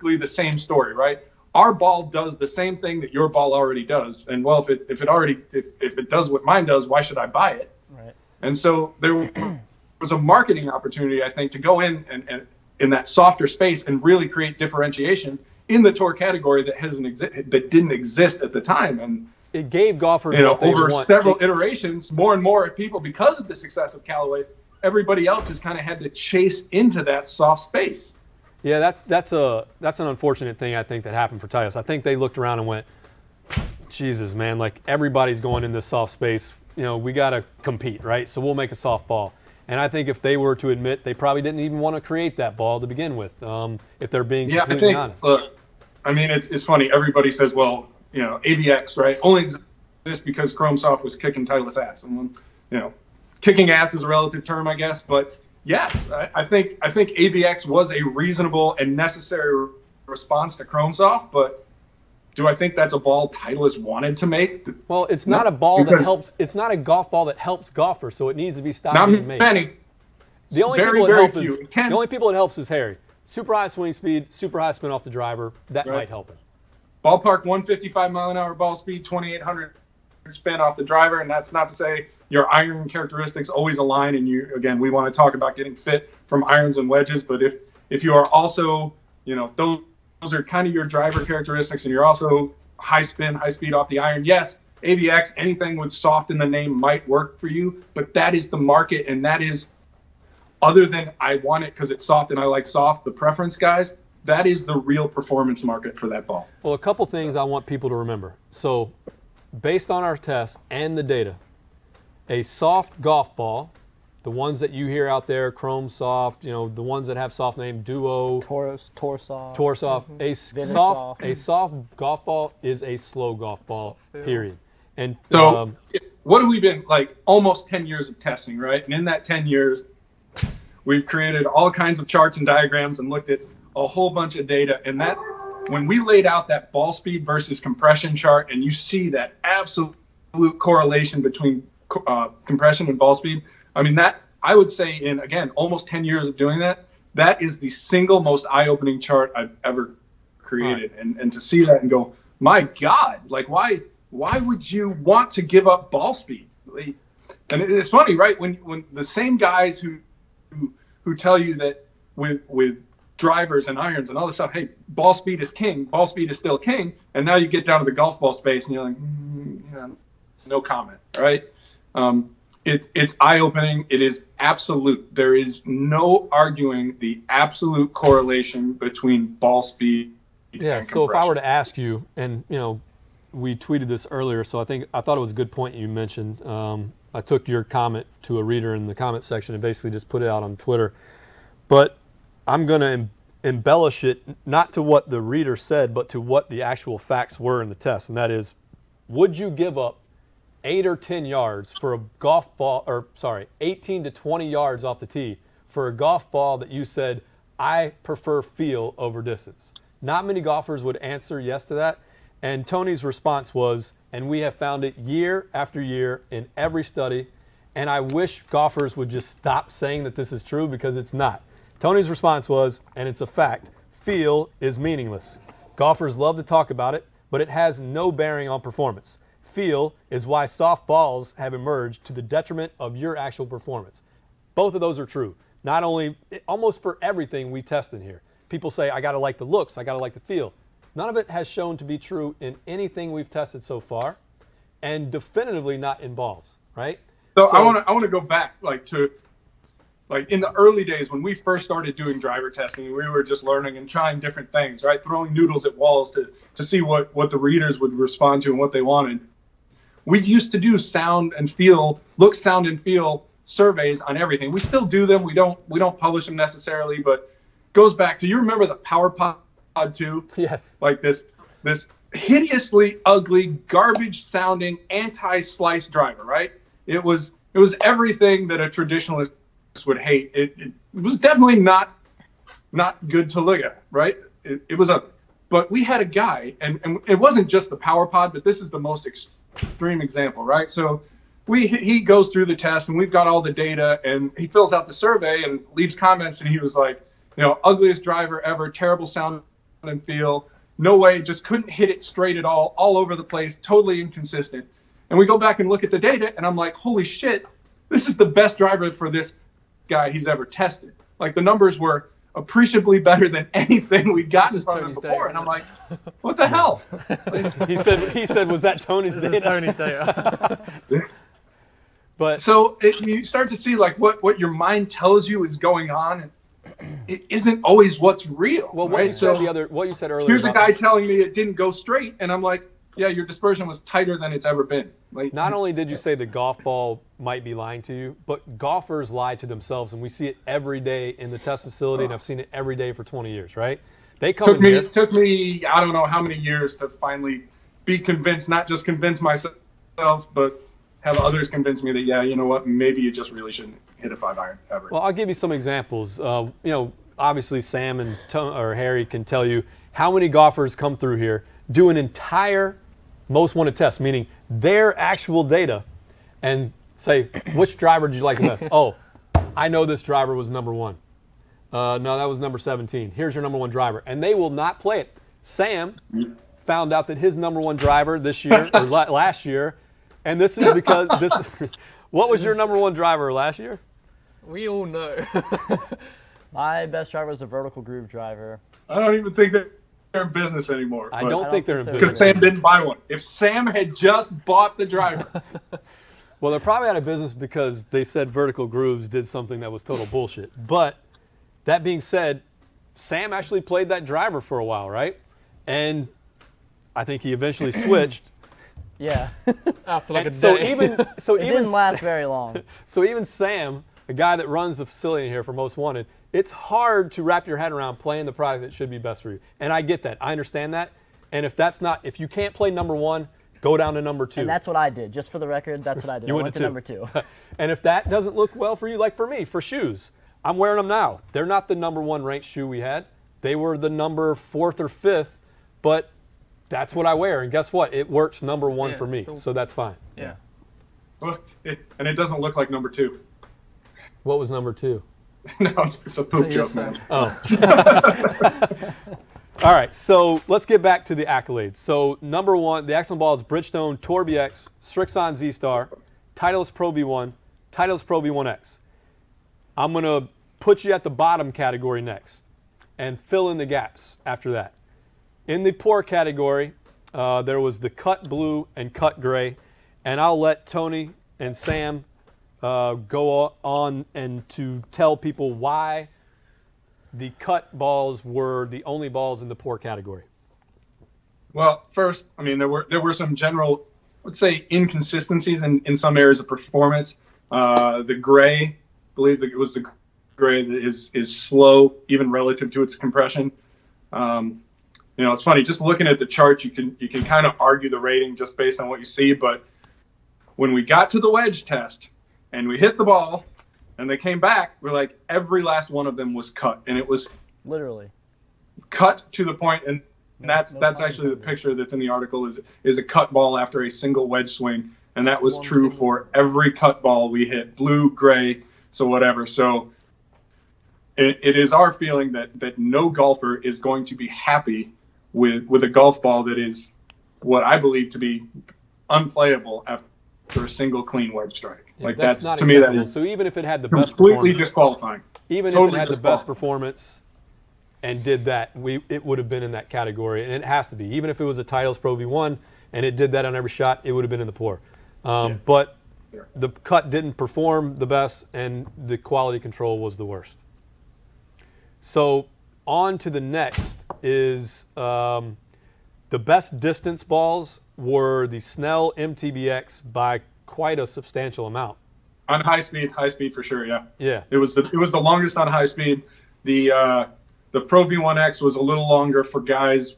the same story, right? Our ball does the same thing that your ball already does, and well, if it does what mine does, why should I buy it? Right. And so there was a marketing opportunity, I think, to go in and in that softer space and really create differentiation in the tour category that didn't exist at the time. And it gave golfers over several iterations, more and more people, because of the success of Callaway, everybody else has kind of had to chase into that soft space. Yeah, that's an unfortunate thing, I think, that happened for Titleist. I think they looked around and went, Jesus, man, like everybody's going in this soft space. We got to compete, right? So we'll make a soft ball. And I think if they were to admit, they probably didn't even want to create that ball to begin with, if they're being completely honest. Look, I mean, it's funny. Everybody says, well, AVX, right, only exists because Chrome Soft was kicking Titleist ass. And, kicking ass is a relative term, I guess. But yes, I think AVX was a reasonable and necessary response to Chrome Soft. But do I think that's a ball Titleist wanted to make? Well, it's not a ball that helps. It's not a golf ball that helps golfers, so it needs to be stopped being made. Not many. The only Very, people very it helps few. is the only people it helps is Harry. Super high swing speed, super high spin off the driver. That might help him. Ballpark 155 mile an hour ball speed, 2,800 spin off the driver, and that's not to say your iron characteristics always align. And we want to talk about getting fit from irons and wedges, but if you are also, those are kind of your driver characteristics, and you're also high spin, high speed off the iron. Yes, AVX, anything with soft in the name might work for you, but that is the market, and that is, other than I want it because it's soft and I like soft, the preference guys, that is the real performance market for that ball. Well, a couple things I want people to remember. So, based on our test and the data, a soft golf ball, the ones that you hear out there, Chrome Soft, the ones that have soft name, Duo, Tour Soft, a soft golf ball is a slow golf ball, period. And so, what have we been, like, almost 10 years of testing, right? And in that 10 years, we've created all kinds of charts and diagrams and looked at a whole bunch of data. And that, when we laid out that ball speed versus compression chart, and you see that absolute correlation between compression and ball speed, I mean, that, I would say, in, again, almost 10 years of doing that, that is the single most eye-opening chart I've ever created. Right. And to see that and go, my God, like, why would you want to give up ball speed? And it's funny, right? When the same guys who tell you that with drivers and irons and all this stuff, hey, ball speed is king, ball speed is still king, and now you get down to the golf ball space and you're like, no comment, right? It's eye-opening. It is absolute. There is no arguing the absolute correlation between ball speed and compression. So if I were to ask you, and we tweeted this earlier, so I thought it was a good point you mentioned. I took your comment to a reader in the comment section and basically just put it out on Twitter. But I'm going to embellish it not to what the reader said, but to what the actual facts were in the test. And that is, would you give up 8 or 10 yards for a golf ball, 18 to 20 yards off the tee for a golf ball that you said, I prefer feel over distance? Not many golfers would answer yes to that. And Tony's response was, and we have found it year after year in every study, and I wish golfers would just stop saying that this is true, because it's not. Tony's response was, and it's a fact, feel is meaningless. Golfers love to talk about it, but it has no bearing on performance. Feel is why soft balls have emerged to the detriment of your actual performance. Both of those are true. Not only, almost for everything we test in here. People say, I got to like the looks, I got to like the feel. None of it has shown to be true in anything we've tested so far, and definitively not in balls, right? So I want to go back, to in the early days when we first started doing driver testing. We were just learning and trying different things, right? Throwing noodles at walls to see what the readers would respond to and what they wanted. We used to do look, sound, and feel surveys on everything. We still do them. We don't publish them necessarily, but goes back to, you remember the PowerPod 2? Yes. Like this hideously ugly, garbage-sounding, anti-slice driver, right? It was everything that a traditionalist would hate. It was definitely not good to look at, right? But we had a guy, and it wasn't just the PowerPod, but this is the most extreme example, right? So he goes through the test, and we've got all the data, and he fills out the survey and leaves comments, and he was like, ugliest driver ever, terrible sound and feel, no way, just couldn't hit it straight at all over the place, totally inconsistent. And we go back and look at the data, and I'm like, holy shit, this is the best driver for this guy he's ever tested. Like, the numbers were appreciably better than anything we'd gotten from him before. Data. And I'm like, what the hell? He said, was that Tony's data? Tony's data. But so you start to see what your mind tells you is going on, and it isn't always what's real. Well, right? What you said earlier. Here's a guy telling me it didn't go straight, and I'm like, yeah, your dispersion was tighter than it's ever been. Not only did you say the golf ball might be lying to you, but golfers lie to themselves, and we see it every day in the test facility, and I've seen it every day for 20 years, right? They come in here. It took me I don't know how many years to finally be convinced, not just convince myself, but have others convince me that, yeah, you know what, maybe you just really shouldn't hit a 5-iron ever. Well, I'll give you some examples. Obviously Sam and or Harry can tell you how many golfers come through here, do an entire most wanted test, meaning their actual data, and say, which driver did you like the best? Oh, I know this driver was number 1. No, that was number 17. Here's your number 1 driver. And they will not play it. Sam found out that his number 1 driver this year, or last year, and this is because what was your number 1 driver last year? We all know. My best driver was a vertical groove driver. I don't even think that they're in business anymore. I don't think they're in business. Because Sam didn't buy one. If Sam had just bought the driver. Well, they're probably out of business because they said vertical grooves did something that was total bullshit. But that being said, Sam actually played that driver for a while, right? And I think he eventually switched. Yeah. After like a day. So even It didn't last very long. So even Sam, the guy that runs the facility here for Most Wanted, it's hard to wrap your head around playing the product that should be best for you. And I get that. I understand that. And if you can't play number 1, go down to number 2. And that's what I did. Just for the record, that's what I did. I went to number 2. And if that doesn't look well for you, like for me, for shoes, I'm wearing them now. They're not the number 1 ranked shoe we had. They were the number 4th or 5th, but that's what I wear. And guess what? It works number 1 for me, so that's fine. Yeah. Well, and it doesn't look like number 2. What was number 2? No, it's a poop joke, man. Oh. All right, so let's get back to the accolades. So number 1, the excellent ball is Bridgestone Tour BX, Strixon Z-Star, Titleist Pro V1, Titleist Pro V1X. I'm going to put you at the bottom category next and fill in the gaps after that. In the poor category, there was the cut blue and cut gray, and I'll let Tony and Sam go on and to tell people why the cut balls were the only balls in the poor category. Well, first, I mean, there were some general, let's say, inconsistencies in some areas of performance. The gray, I believe that it was the gray that is slow, even relative to its compression. It's funny, just looking at the chart, you can kind of argue the rating just based on what you see. But when we got to the wedge test and we hit the ball and they came back, we're like, every last one of them was cut, and it was Literally cut to the point. And that's actually the picture that's in the article is a cut ball after a single wedge swing, and that was true for every cut ball we hit, blue, gray, so whatever. So it is our feeling that no golfer is going to be happy with a golf ball that is what I believe to be unplayable after a single clean wedge strike. Yeah, like that's to not me that acceptable. is So even if it had the best completely performance, disqualifying. even Totally if it had the disqualifying. best performance and did that, it would have been in that category, and it has to be. Even if it was a Titleist Pro V1 and it did that on every shot, it would have been in the poor. But the cut didn't perform the best, and the quality control was the worst. So on to the next is the best distance balls were the Snell MTBX by quite a substantial amount. On high speed for sure, yeah. Yeah. It was the longest on high speed. The Pro V1X was a little longer for guys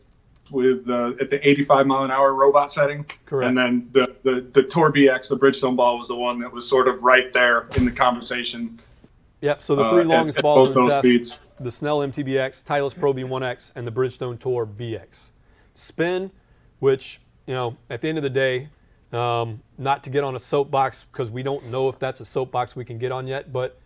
with at the 85 mile an hour robot setting. Correct. And then the Tour BX, the Bridgestone ball, was the one that was sort of right there in the conversation. Yep. So the three longest at balls both in the those test, speeds. the Snell MTBX, Titleist Pro V1X, and the Bridgestone Tour BX. Spin, which, at the end of the day, not to get on a soapbox because we don't know if that's a soapbox we can get on yet, but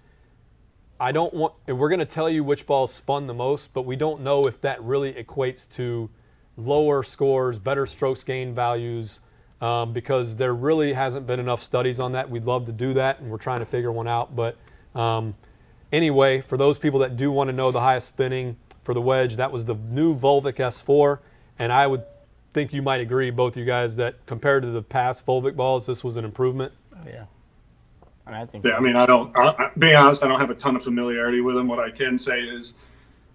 I don't want, and we're going to tell you which balls spun the most, but we don't know if that really equates to lower scores, better strokes gain values, because there really hasn't been enough studies on that. We'd love to do that, and we're trying to figure one out. But anyway, for those people that do want to know the highest spinning for the wedge, that was the new Volvic S4, and I would think you might agree, both you guys, that compared to the past Volvic balls, this was an improvement. Oh, yeah. I think. Yeah, I mean, being honest, I don't have a ton of familiarity with them. What I can say is,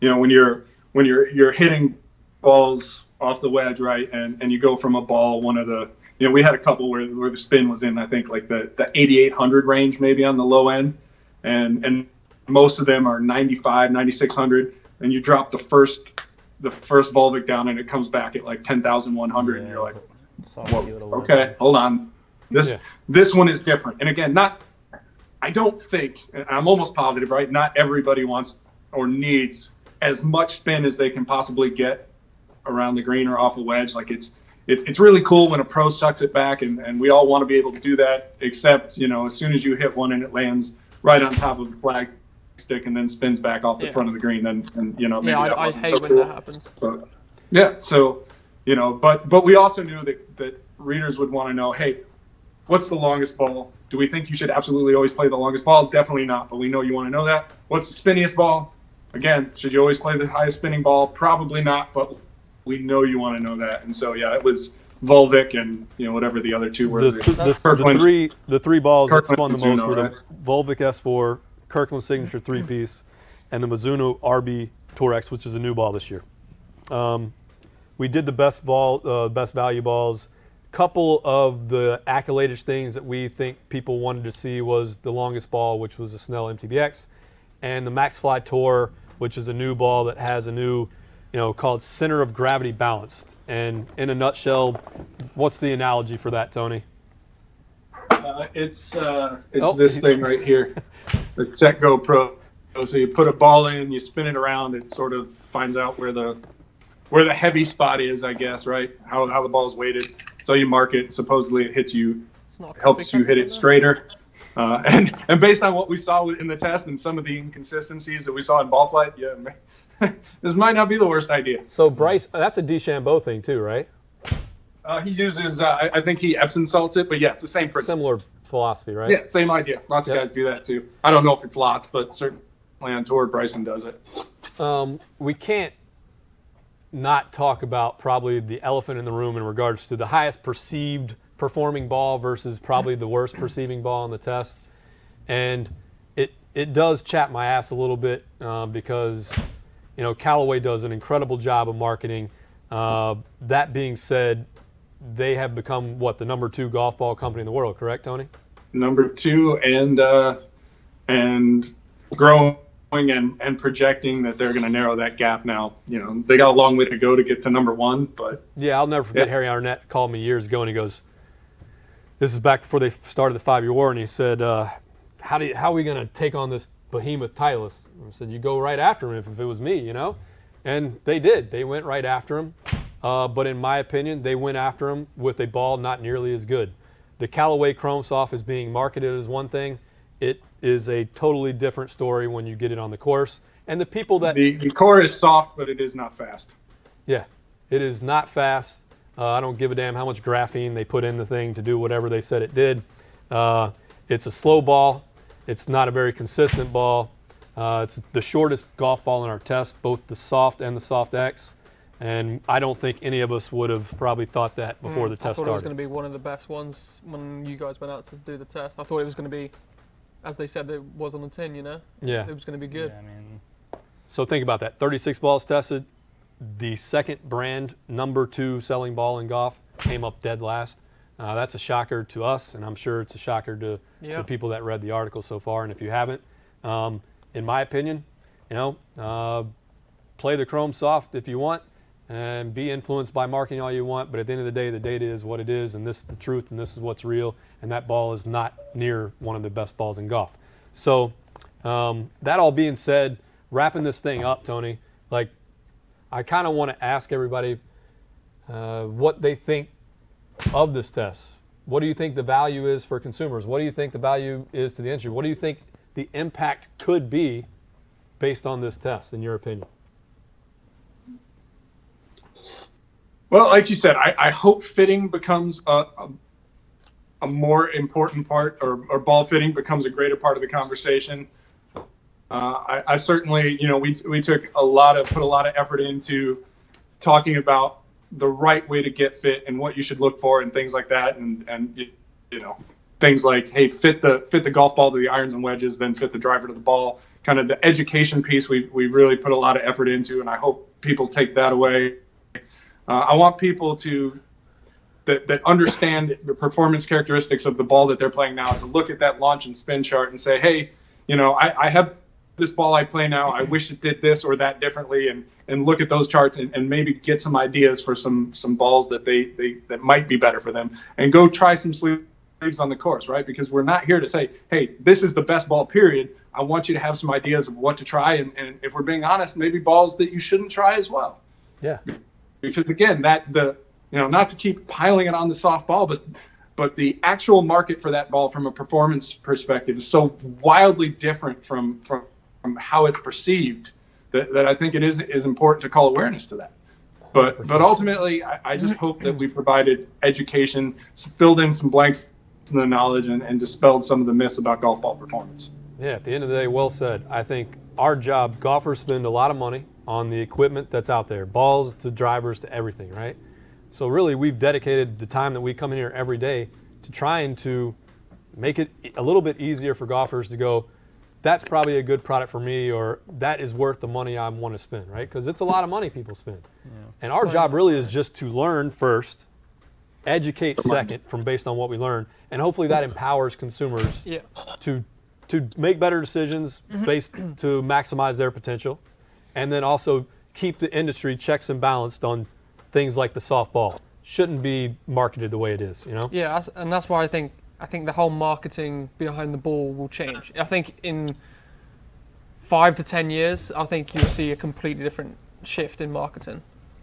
when you're hitting balls off the wedge, right, and you go from a ball, one of the, we had a couple where the spin was in, I think, like the 8,800 range, maybe on the low end, and most of them are 95, 9,600, and you drop the the first Volvic down and it comes back at like 10,100, and you're like, whoa, okay, hold on. This one is different. And again, I don't think, and I'm almost positive, right? Not everybody wants or needs as much spin as they can possibly get around the green or off a wedge. Like it's really cool when a pro sucks it back, and we all want to be able to do that, except, as soon as you hit one and it lands right on top of the flag stick and then spins back off the front of the green, then maybe that wasn't so cool. I hate when that happens. But, yeah, so, but we also knew that readers would want to know, hey, what's the longest ball? Do we think you should absolutely always play the longest ball? Definitely not, but we know you want to know that. What's the spinniest ball? Again, should you always play the highest spinning ball? Probably not, but we know you want to know that. And so, yeah, it was Volvic and, whatever the other two were. The three balls that spun the most were right? the Volvic S4, Kirkland Signature 3-piece, and the Mizuno RB Tour X, which is a new ball this year. We did the best value balls. Couple of the accolade things that we think people wanted to see was the longest ball, which was the Snell MTBX, and the Max Fly Tour, which is a new ball that has a new, called center of gravity balanced. And in a nutshell, what's the analogy for that, Tony? It's this thing right here, the Check Go Pro. So you put a ball in, you spin it around, it sort of finds out where the heavy spot is, I guess, right? How the ball's weighted. So you mark it. Supposedly it helps you hit it straighter. And based on what we saw in the test and some of the inconsistencies that we saw in ball flight, this might not be the worst idea. So Bryce, that's a DeChambeau thing too, right? He uses, I think he Epsom salts it, but yeah, it's the same principle. Similar philosophy, right? Yeah, same idea. Lots of guys do that too. I don't know if it's lots, but certainly on tour, Bryson does it. We can't not talk about probably the elephant in the room in regards to the highest perceived performing ball versus probably the worst perceiving ball in the test. And it does chap my ass a little bit because, Callaway does an incredible job of marketing. That being said, they have become, the number 2 golf ball company in the world, correct, Tony? Number 2 and growing and projecting that they're going to narrow that gap now. They got a long way to go to get to number 1, but... Yeah, I'll never forget Harry Arnett called me years ago, and he goes, this is back before they started the 5-year war, and he said, how are we going to take on this behemoth Titleist? I said, you go right after him if it was me, And they did. They went right after him. But in my opinion, they went after him with a ball not nearly as good. The Callaway Chrome Soft is being marketed as one thing. It is a totally different story when you get it on the course. And the people that... The core is soft, but it is not fast. Yeah, it is not fast. I don't give a damn how much graphene they put in the thing to do whatever they said it did. It's a slow ball. It's not a very consistent ball. It's the shortest golf ball in our test, both the soft and the Soft X. And I don't think any of us would have probably thought that before the test started. I thought it was going to be one of the best ones when you guys went out to do the test. I thought it was going to be, as they said, it was on the tin, Yeah. It was going to be good. Yeah, So think about that. 36 balls tested. The second brand number 2 selling ball in golf came up dead last. That's a shocker to us, and I'm sure it's a shocker to the people that read the article so far. And if you haven't, in my opinion, play the Chrome Soft if you want and be influenced by marketing all you want. But at the end of the day, the data is what it is, and this is the truth, and this is what's real. And that ball is not near one of the best balls in golf. So that all being said, wrapping this thing up, Tony, I kind of want to ask everybody what they think of this test. What do you think the value is for consumers? What do you think the value is to the industry? What do you think the impact could be based on this test, in your opinion? Well, like you said, I hope fitting becomes a more important part, or ball fitting becomes a greater part of the conversation. I certainly, we put a lot of effort into talking about the right way to get fit and what you should look for and things like that, and things like, hey, fit the golf ball to the irons and wedges, then fit the driver to the ball. Kind of the education piece we really put a lot of effort into, and I hope people take that away. I want people that understand the performance characteristics of the ball that they're playing now to look at that launch and spin chart and say, hey, I have this ball I play now, I wish it did this or that differently, and look at those charts and maybe get some ideas for some balls that that might be better for them, and go try some sleeves on the course, right? Because we're not here to say, hey, this is the best ball, period. I want you to have some ideas of what to try, and if we're being honest, maybe balls that you shouldn't try as well. Yeah. Because again, not to keep piling it on the soft ball, but the actual market for that ball from a performance perspective is so wildly different from how it's perceived that I think it is important to call awareness to that. But ultimately, I just hope that we provided education, filled in some blanks in the knowledge, and dispelled some of the myths about golf ball performance. Yeah, at the end of the day, well said. I think our job, golfers spend a lot of money on the equipment that's out there, balls to drivers to everything, right? So really, we've dedicated the time that we come in here every day to trying to make it a little bit easier for golfers to go, that's probably a good product for me, or that is worth the money I want to spend, right? Because it's a lot of money people spend. Yeah. And our job really is just to learn first, educate second, based on what we learn, and hopefully that empowers consumers to make better decisions based to maximize their potential, and then also keep the industry checks and balanced on things like the softball. Shouldn't be marketed the way it is, you know? Yeah, and that's why I think the whole marketing behind the ball will change. I think in 5 to 10 years, I think you'll see a completely different shift in marketing.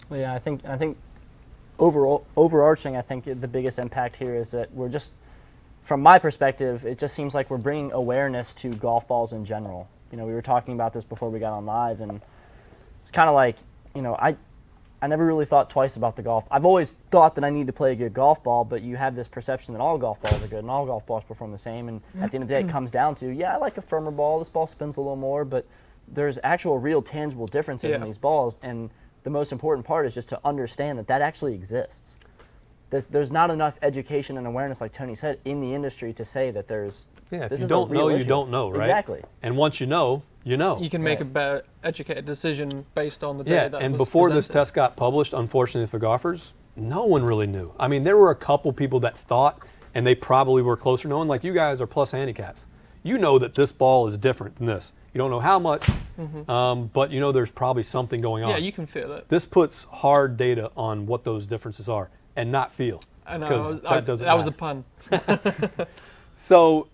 Well, yeah, I think overarching, I think the biggest impact here is that we're just, from my perspective, it just seems like we're bringing awareness to golf balls in general. You know, we were talking about this before we got on live, and it's kind of like, you know, I never really thought twice about the golf. I've always thought that I need to play a good golf ball, but you have this perception that all golf balls are good and all golf balls perform the same. And at the end of the day, it comes down to, yeah, I like a firmer ball. This ball spins a little more, but there's actual real tangible differences in these balls. And the most important part is just to understand that actually exists. There's not enough education and awareness, like Tony said, in the industry to say that there's. Yeah, if you don't know, you don't know, right? Exactly. And once you know, you know. You can make a better educated decision based on the data that and was before presented. this test got published, unfortunately for golfers, no one really knew. I mean, there were a couple people that thought, and they probably were closer knowing, like you guys are plus handicaps. You know that this ball is different than this. You don't know how much, but you know there's probably something going on. Yeah, you can feel it. This puts hard data on what those differences are, and not feel. I know, that doesn't that was a matter. pun. So,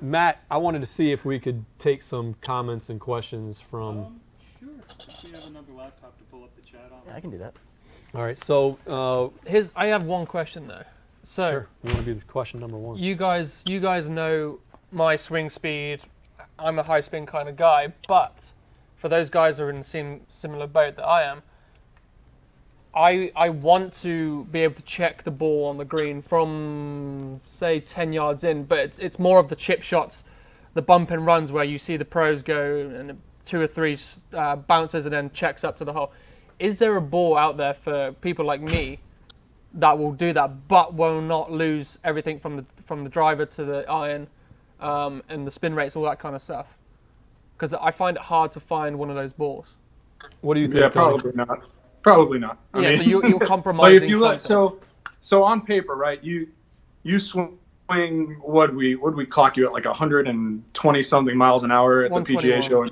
Matt, I wanted to see if we could take some comments and questions from. Sure. If you have another laptop to pull up the chat on. Yeah, I can do that. All right. So, I have one question though. So, sure. You want to be the question number one? You guys know my swing speed. I'm a high spin kind of guy, but for those guys who are in the similar boat that I am, I want to be able to check the ball on the green from, say, 10 yards in, but it's more of the chip shots, the bump and runs where you see the pros go and 2 or 3 bounces and then checks up to the hole. Is there a ball out there for people like me that will do that, but will not lose everything from the driver to the iron and the spin rates, all that kind of stuff? Because I find it hard to find one of those balls. What do you think? Yeah, Tony? probably not. Probably not. I mean, so you're compromising. Like if you look, something. so on paper, right? You swing. What we clock you at like 120 something miles an hour at the PGA show,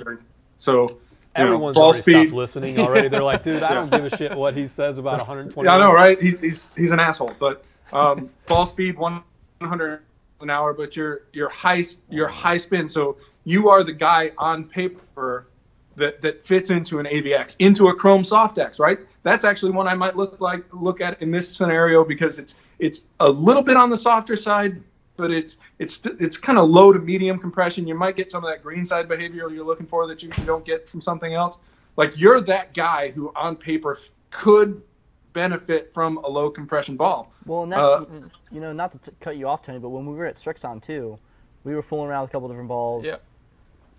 so everyone's ball already speed. stopped listening already. They're like, dude, I don't give a shit what he says about 120. Yeah, I know, right? He's an asshole, but ball speed 100 an hour, but your high spin. So you are the guy on paper that fits into an AVX, into a Chrome SoftX, right? That's actually one I might look at in this scenario because it's a little bit on the softer side, but it's kind of low to medium compression. You might get some of that greenside behavior you're looking for that you don't get from something else. Like you're that guy who on paper could benefit from a low compression ball. Well, and that's not to cut you off, Tony, but when we were at Strixon too, we were fooling around with a couple different balls. Yeah.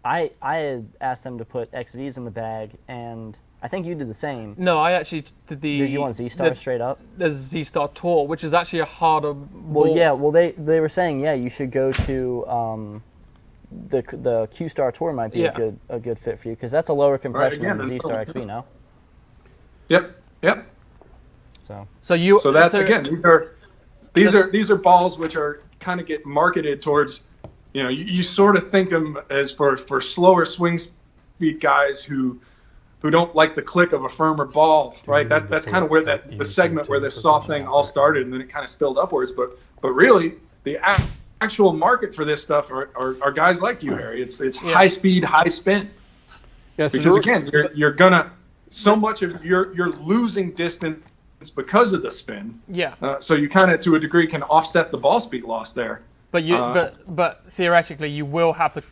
I had asked them to put XVs in the bag, and I think you did the same. No, I actually did the. Did you want Z-Star straight up? The Z-Star Tour, which is actually a harder ball. Well, yeah. Well, they were saying, you should go to the Q-Star Tour might be a good fit for you because that's a lower compression than the Z-Star XV now. Yep. So that's again these are balls which are kind of get marketed towards you sort of think them as for slower swing speed guys who don't like the click of a firmer ball, right? That's kind of where the segment where this soft thing all started, and then it kind of spilled upwards. But really, the actual market for this stuff are guys like you, Harry. It's high speed, high spin. Yes, Because again, you're gonna so much of you're losing distance because of the spin. Yeah. So you kind of, to a degree, can offset the ball speed loss there. But but theoretically, you will have to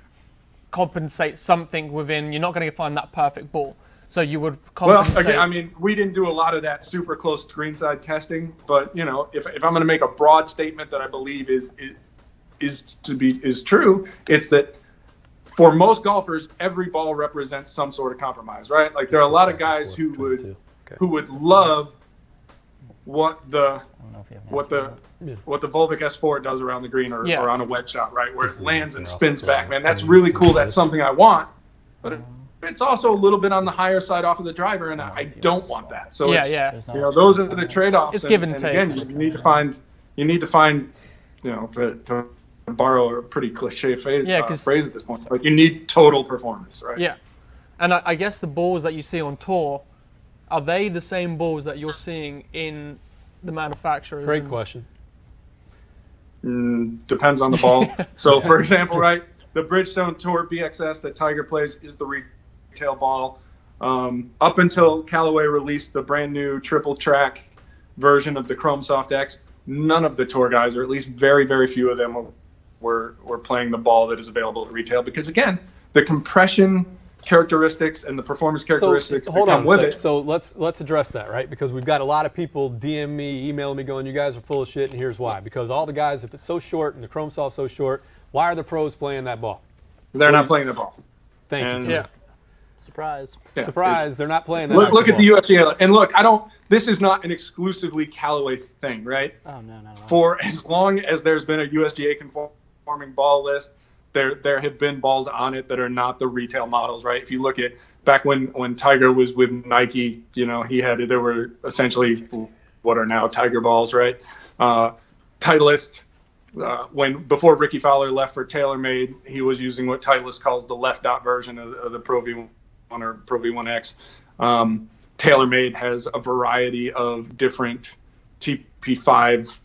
compensate something within. You're not going to find that perfect ball, so you would compensate. Well, again, I mean, we didn't do a lot of that super close greenside testing, but if I'm going to make a broad statement that I believe is true, it's that for most golfers, every ball represents some sort of compromise, right? Like there are a lot of guys who would love what the Volvic S4 does around the green or on a wedge shot, right, where it lands and spins back. Man, that's really cool. That's something I want, but it's also a little bit on the higher side off of the driver, and I don't want that. So those are the trade-offs. It's give and take. Again, you need to find to borrow a pretty cliche phrase at this point, but you need total performance, right? Yeah, and I guess the balls that you see on tour, are they the same balls that you're seeing in the manufacturers? Great question. Depends on the ball. So, for example, right, the Bridgestone Tour BXS that Tiger plays is the retail ball. Up until Callaway released the brand new triple track version of the Chrome Soft X, none of the tour guys, or at least very, very few of them, were playing the ball that is available at retail, because again, the compression characteristics and the performance characteristics that come with it. So let's address that, right? Because we've got a lot of people DM me, emailing me, going, "You guys are full of shit," and here's why. Because all the guys, if it's so short and the Chrome Soft's so short, why are the pros playing that ball? They're not playing the ball. Thank you. Yeah. Surprise. Yeah, Surprise! They're not playing that. Look at the USGA, and look, this is not an exclusively Callaway thing, right? Oh no. For as long as there's been a USGA conforming ball list, there have been balls on it that are not the retail models, right? If you look at back when Tiger was with Nike, there were essentially what are now Tiger balls, right? Titleist, before Ricky Fowler left for TaylorMade, he was using what Titleist calls the left dot version of the Pro V1 or Pro V1X. TaylorMade has a variety of different TP5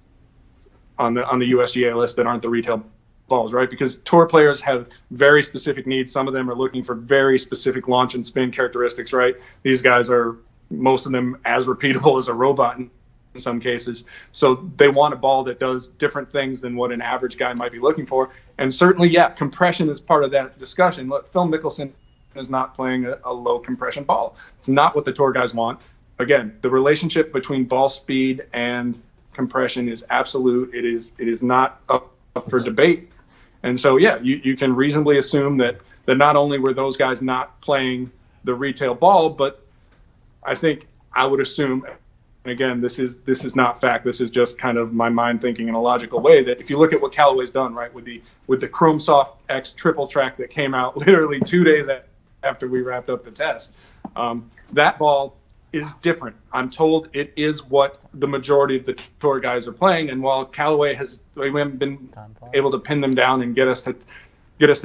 on the USGA list that aren't the retail balls, right? Because tour players have very specific needs. Some of them are looking for very specific launch and spin characteristics, right? These guys are, most of them, as repeatable as a robot in some cases. So they want a ball that does different things than what an average guy might be looking for. And certainly, compression is part of that discussion. Look, Phil Mickelson is not playing a low compression ball. It's not what the tour guys want. Again, the relationship between ball speed and compression is absolute. It is not up for debate. And so, you can reasonably assume that not only were those guys not playing the retail ball, but I would assume, and again, this is not fact, this is just kind of my mind thinking in a logical way, that if you look at what Callaway's done, right, with the Chrome Soft X triple track that came out literally 2 days after we wrapped up the test, that ball is different. I'm told it is what the majority of the tour guys are playing, and while Callaway we haven't been able to pin them down and get us to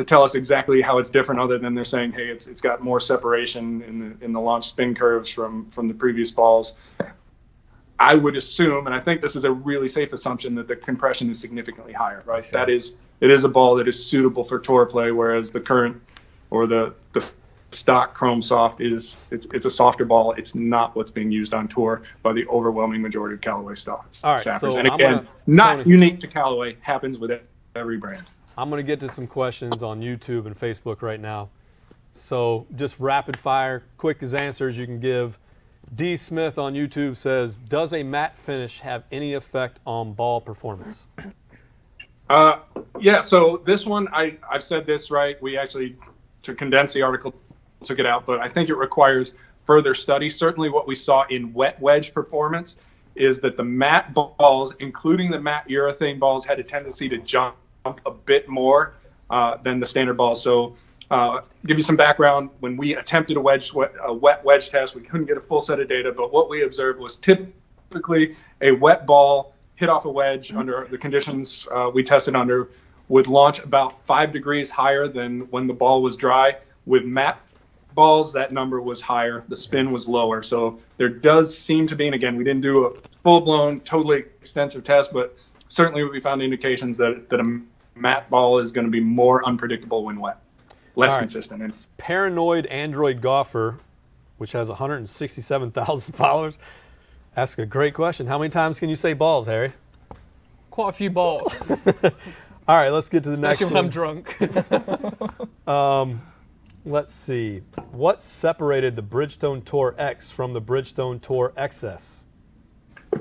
tell us exactly how it's different, other than they're saying, hey, it's got more separation in the launch spin curves from the previous balls. I would assume, and I think this is a really safe assumption, that the compression is significantly higher, right? Sure. It is a ball that is suitable for tour play, whereas the current or the stock Chrome Soft it's a softer ball. It's not what's being used on tour by the overwhelming majority of Callaway stocks. All right, staffers. so and again, not unique to Callaway, happens with every brand. I'm going to get to some questions on YouTube and Facebook right now. So just rapid fire, quick as answers you can give. D. Smith on YouTube says, does a matte finish have any effect on ball performance? So this one, I've said this, right? We actually, to condense the article, took it out, but I think it requires further study. Certainly what we saw in wet wedge performance is that the matte balls, including the matte urethane balls, had a tendency to jump a bit more than the standard balls. So give you some background. When we attempted a wet wedge test, we couldn't get a full set of data, but what we observed was typically a wet ball hit off a wedge under the conditions we tested under would launch about 5 degrees higher than when the ball was dry. With matte balls, that number was higher. The spin was lower. So there does seem to be, and again, we didn't do a full-blown, totally extensive test, but certainly we found indications that a matte ball is going to be more unpredictable when wet, less consistent. And Paranoid Android Golfer, which has 167,000 followers, asks a great question. How many times can you say balls, Harry? Quite a few balls. All right, let's get to the next Especially when one. I'm drunk. Let's see. What separated the Bridgestone Tour X from the Bridgestone Tour XS?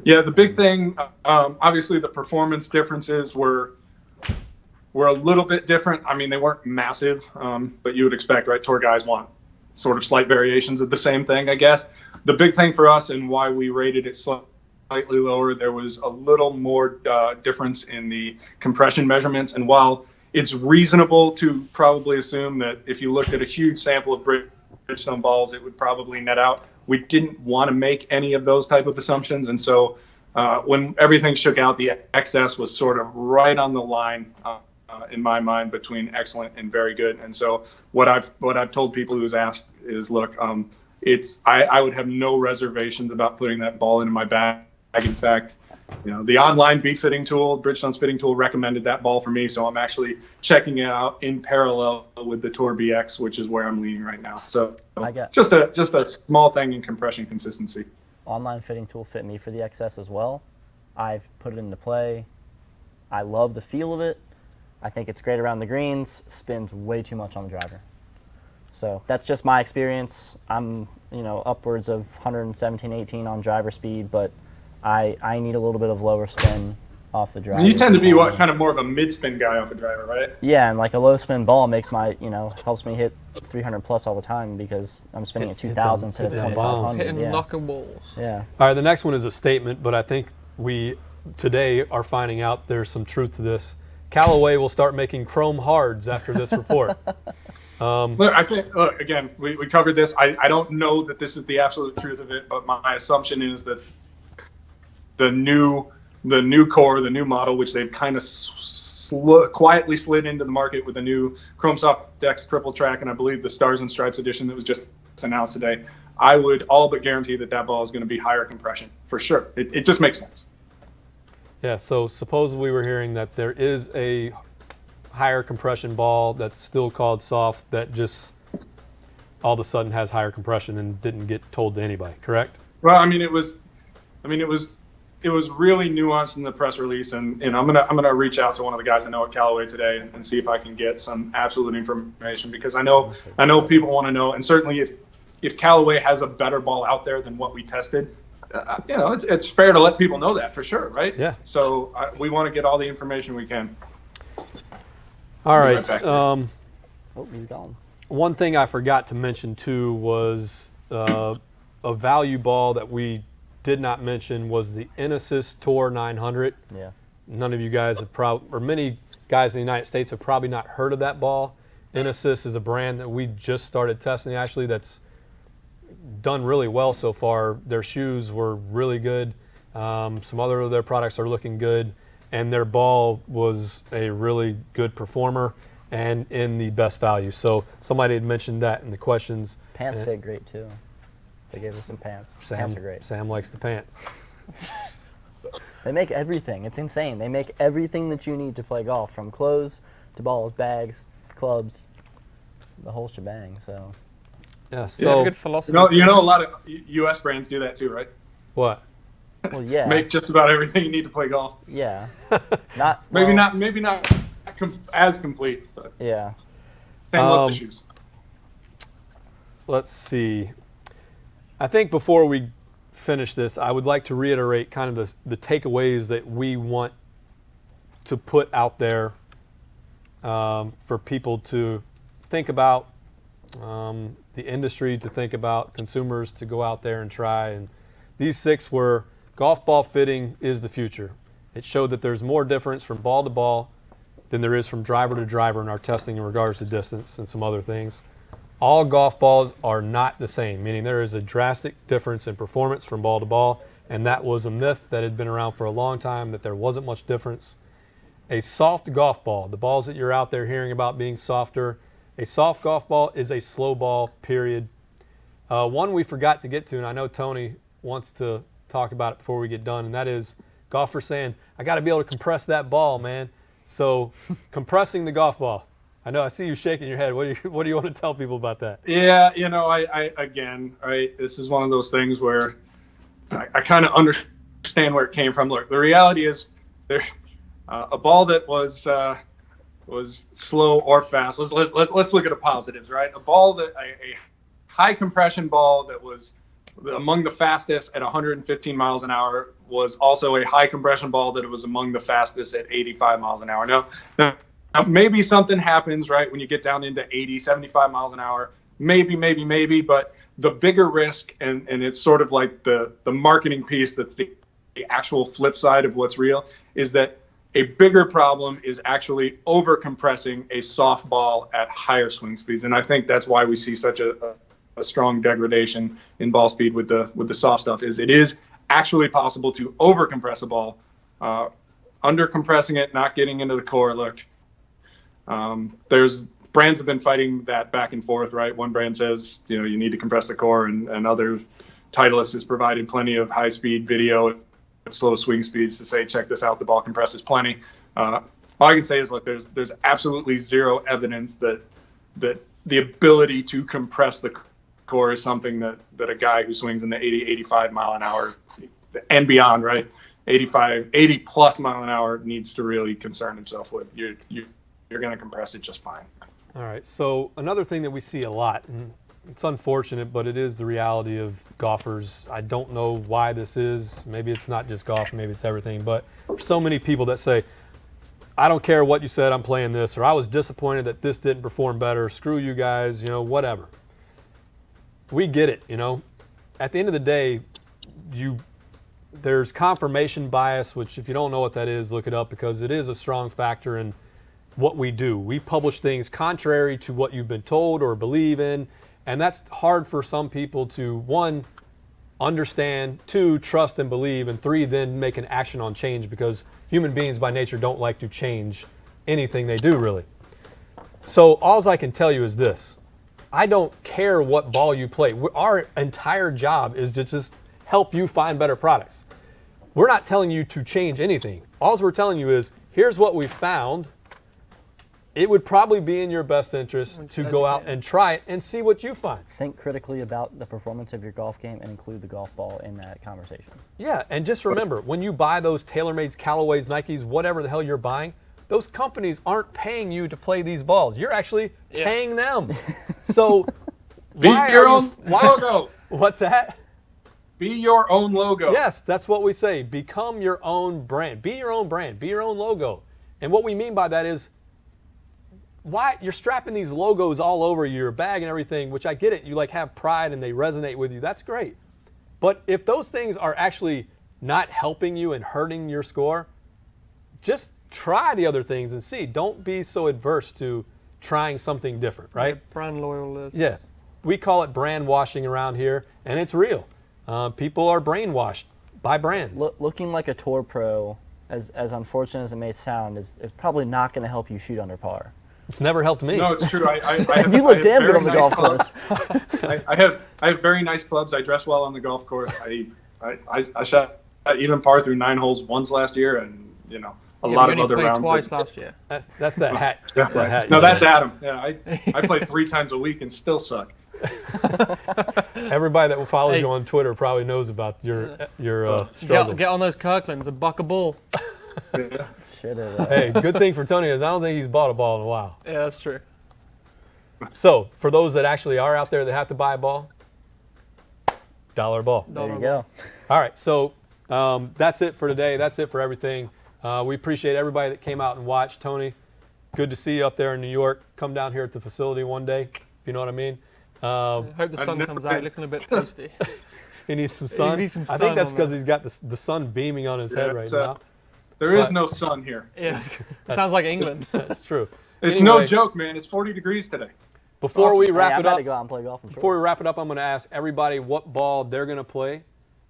Yeah, the big thing, obviously the performance differences were a little bit different. I mean, they weren't massive, but you would expect, right? Tour guys want sort of slight variations of the same thing, I guess. The big thing for us and why we rated it slightly lower, there was a little more difference in the compression measurements. And while it's reasonable to probably assume that if you looked at a huge sample of Bridgestone balls, it would probably net out, we didn't want to make any of those type of assumptions. And so when everything shook out, the XS was sort of right on the line in my mind between excellent and very good. And so what I've told people who's asked is, look, I would have no reservations about putting that ball into my bag. In fact, the online beat fitting tool, Bridgestone's fitting tool, recommended that ball for me. So I'm actually checking it out in parallel with the Tour BX, which is where I'm leaning right now. So just a small thing in compression consistency. Online fitting tool fit me for the XS as well. I've put it into play. I love the feel of it. I think it's great around the greens. Spins way too much on the driver. So that's just my experience. I'm upwards of 117, 18 on driver speed, but I need a little bit of lower spin off the driver. And you tend to be kind of more of a mid-spin guy off the driver, right? Yeah, and like a low spin ball makes helps me hit 300 plus all the time because I'm spinning at 2,000 instead of 2,500. Hitting yeah. knocking balls. Yeah. All right, the next one is a statement, but I think we today are finding out there's some truth to this. Callaway will start making chrome hards after this report. Look, I think, again, we covered this. I don't know that this is the absolute truth of it, but my assumption is that the new core, the new model, which they've kind of quietly slid into the market with the new Chrome Soft Dex Triple Track, and I believe the Stars and Stripes edition that was just announced today, I would all but guarantee that ball is going to be higher compression, for sure. It just makes sense. Yeah, so supposedly we're hearing that there is a higher compression ball that's still called soft that just all of a sudden has higher compression and didn't get told to anybody, correct? Well, it was really nuanced in the press release, and I'm gonna reach out to one of the guys I know at Callaway today and see if I can get some absolute information, because I know people want to know, and certainly if Callaway has a better ball out there than what we tested, it's fair to let people know that, for sure, right? Yeah. So we want to get all the information we can. All right. He's gone. One thing I forgot to mention too was a value ball that we did not mention was the Inesis Tour 900. Yeah. None of you guys have many guys in the United States have probably not heard of that ball. Inesis is a brand that we just started testing, actually, that's done really well so far. Their shoes were really good. Some other of their products are looking good, and their ball was a really good performer and in the best value. So somebody had mentioned that in the questions. Pants fit great too. They gave us some pants. Pants are great. Sam likes the pants. They make everything. It's insane. They make everything that you need to play golf, from clothes to balls, bags, clubs, the whole shebang. So. Yeah. So good philosophy. A lot of U.S. brands do that too, right? what? Well, yeah. Make just about everything you need to play golf. Yeah. Not maybe not as complete, but yeah. same looks of shoes. Let's see. I think before we finish this, I would like to reiterate kind of the takeaways that we want to put out there for people to think about, the industry to think about, consumers to go out there and try. And these 6 were: golf ball fitting is the future. It showed that there's more difference from ball to ball than there is from driver to driver in our testing in regards to distance and some other things. All golf balls are not the same, meaning there is a drastic difference in performance from ball to ball, and that was a myth that had been around for a long time, that there wasn't much difference. A soft golf ball, the balls that you're out there hearing about being softer, a soft golf ball is a slow ball, period. One we forgot to get to, and I know Tony wants to talk about it before we get done, and that is golfers saying, I got to be able to compress that ball, man. So compressing the golf ball. I know, I see you shaking your head. What do you want to tell people about that? Yeah, I again, right, this is one of those things where I kind of understand where it came from. Look, the reality is there a ball that was slow or fast. Let's look at the positives, right? A high compression ball that was among the fastest at 115 miles an hour was also a high compression ball that was among the fastest at 85 miles an hour. Now maybe something happens, right, when you get down into 80, 75 miles an hour. Maybe, but the bigger risk, and it's sort of like the marketing piece that's the actual flip side of what's real, is that a bigger problem is actually over compressing a soft ball at higher swing speeds. And I think that's why we see such a strong degradation in ball speed with the soft stuff. Is it is actually possible to over compress a ball, under compressing it, not getting into the core. Look, there's brands have been fighting that back and forth, right? One brand says, you need to compress the core, and other Titleist has provided plenty of high speed video at slow swing speeds to say, check this out, the ball compresses plenty. All I can say is, look, there's absolutely zero evidence that the ability to compress the core is something that a guy who swings in the 80, 85 mile an hour and beyond, right? 80 plus mile an hour needs to really concern himself with. You're going to compress it just fine. All right, so another thing that we see a lot, and it's unfortunate, but it is the reality of golfers. I don't know why this is. Maybe it's not just golf, maybe it's everything, but there's so many people that say, I don't care what you said, I'm playing this, or I was disappointed that this didn't perform better, screw you guys, whatever. We get it, At the end of the day, there's confirmation bias, which if you don't know what that is, look it up, because it is a strong factor in what we do. We publish things contrary to what you've been told or believe in, and that's hard for some people to, 1, understand, 2, trust and believe, and 3, then make an action on change, because human beings by nature don't like to change anything they do, really. So all I can tell you is this. I don't care what ball you play. Our entire job is to just help you find better products. We're not telling you to change anything. All we're telling you is, here's what we found. It would probably be in your best interest to go out and try it and see what you find. Think critically about the performance of your golf game and include the golf ball in that conversation. Yeah, and just remember, when you buy those TaylorMades, Callaways, Nikes, whatever the hell you're buying, those companies aren't paying you to play these balls. You're actually paying them. So Be your own logo. What's that? Be your own logo. Yes, that's what we say. Become your own brand. Be your own brand. Be your own logo. And what we mean by that is, why you're strapping these logos all over your bag and everything, which I get it. You have pride and they resonate with you. That's great. But if those things are actually not helping you and hurting your score, just try the other things and see. Don't be so adverse to trying something different, right? Yeah, brand loyalist. Yeah. We call it brand washing around here, and it's real. People are brainwashed by brands. Looking like a tour pro, as unfortunate as it may sound, is probably not going to help you shoot under par. It's never helped me. No, it's true. I have, you look damn good on the nice golf clubs. course. I have very nice clubs. I dress well on the golf course. I shot even par through 9 holes once last year, and a lot of other rounds. Twice last year. That's that hat. That's that hat. No, that's Adam. Yeah, I play 3 times a week and still suck. Everybody that follows you on Twitter probably knows about your struggles. Get on those Kirklands and buck a ball. Yeah. Hey, good thing for Tony is I don't think he's bought a ball in a while. Yeah, that's true. So, for those that actually are out there that have to buy a ball, $1 ball. There you go. All right, so that's it for today. That's it for everything. We appreciate everybody that came out and watched. Tony, good to see you up there in New York. Come down here at the facility one day, if you know what I mean. I hope the sun comes out looking a bit toasty. He needs some sun. I think that's because he's got the sun beaming on his head right now. There is no sun here. Yeah, sounds like England. That's true. It's no joke, man. It's 40 degrees today. Before we wrap I'm it about up, to go out and play golf in before we shorts. wrap it up, I'm going to ask everybody what ball they're going to play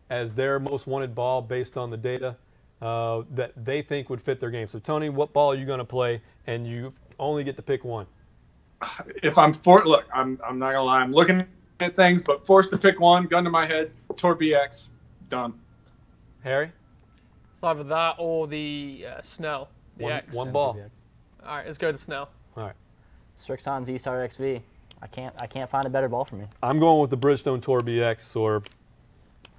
as their most wanted ball based on the data. that they think would fit their game. So, Tony, what ball are you going to play? And you only get to pick one. If I'm look, I'm not gonna lie. I'm looking at things, but forced to pick one. Gun to my head. Tour BX. Done. Harry? It's either that or the Snell, the One, X. one ball. All right, let's go to Snell. All right. Strixon's E-Star XV. I can't find a better ball for me. I'm going with the Bridgestone Tour BX or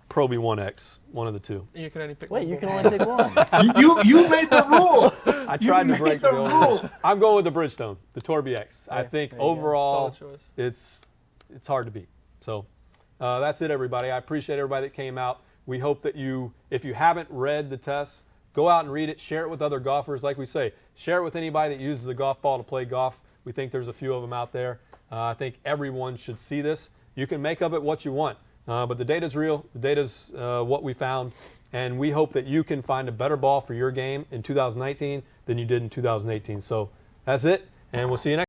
Pro V1X, one of the two. You can only pick Wait, one you ball. can only pick one. You made the rule. I tried to break the the old rule. I'm going with the Bridgestone, the Tour BX. I Okay, think there you go. overall Solid choice. it's hard to beat. So that's it, everybody. I appreciate everybody that came out. We hope that if you haven't read the test, go out and read it. Share it with other golfers. Like we say, share it with anybody that uses a golf ball to play golf. We think there's a few of them out there. I think everyone should see this. You can make of it what you want, but the data's real. The data's what we found, and we hope that you can find a better ball for your game in 2019 than you did in 2018. So that's it, and we'll see you next.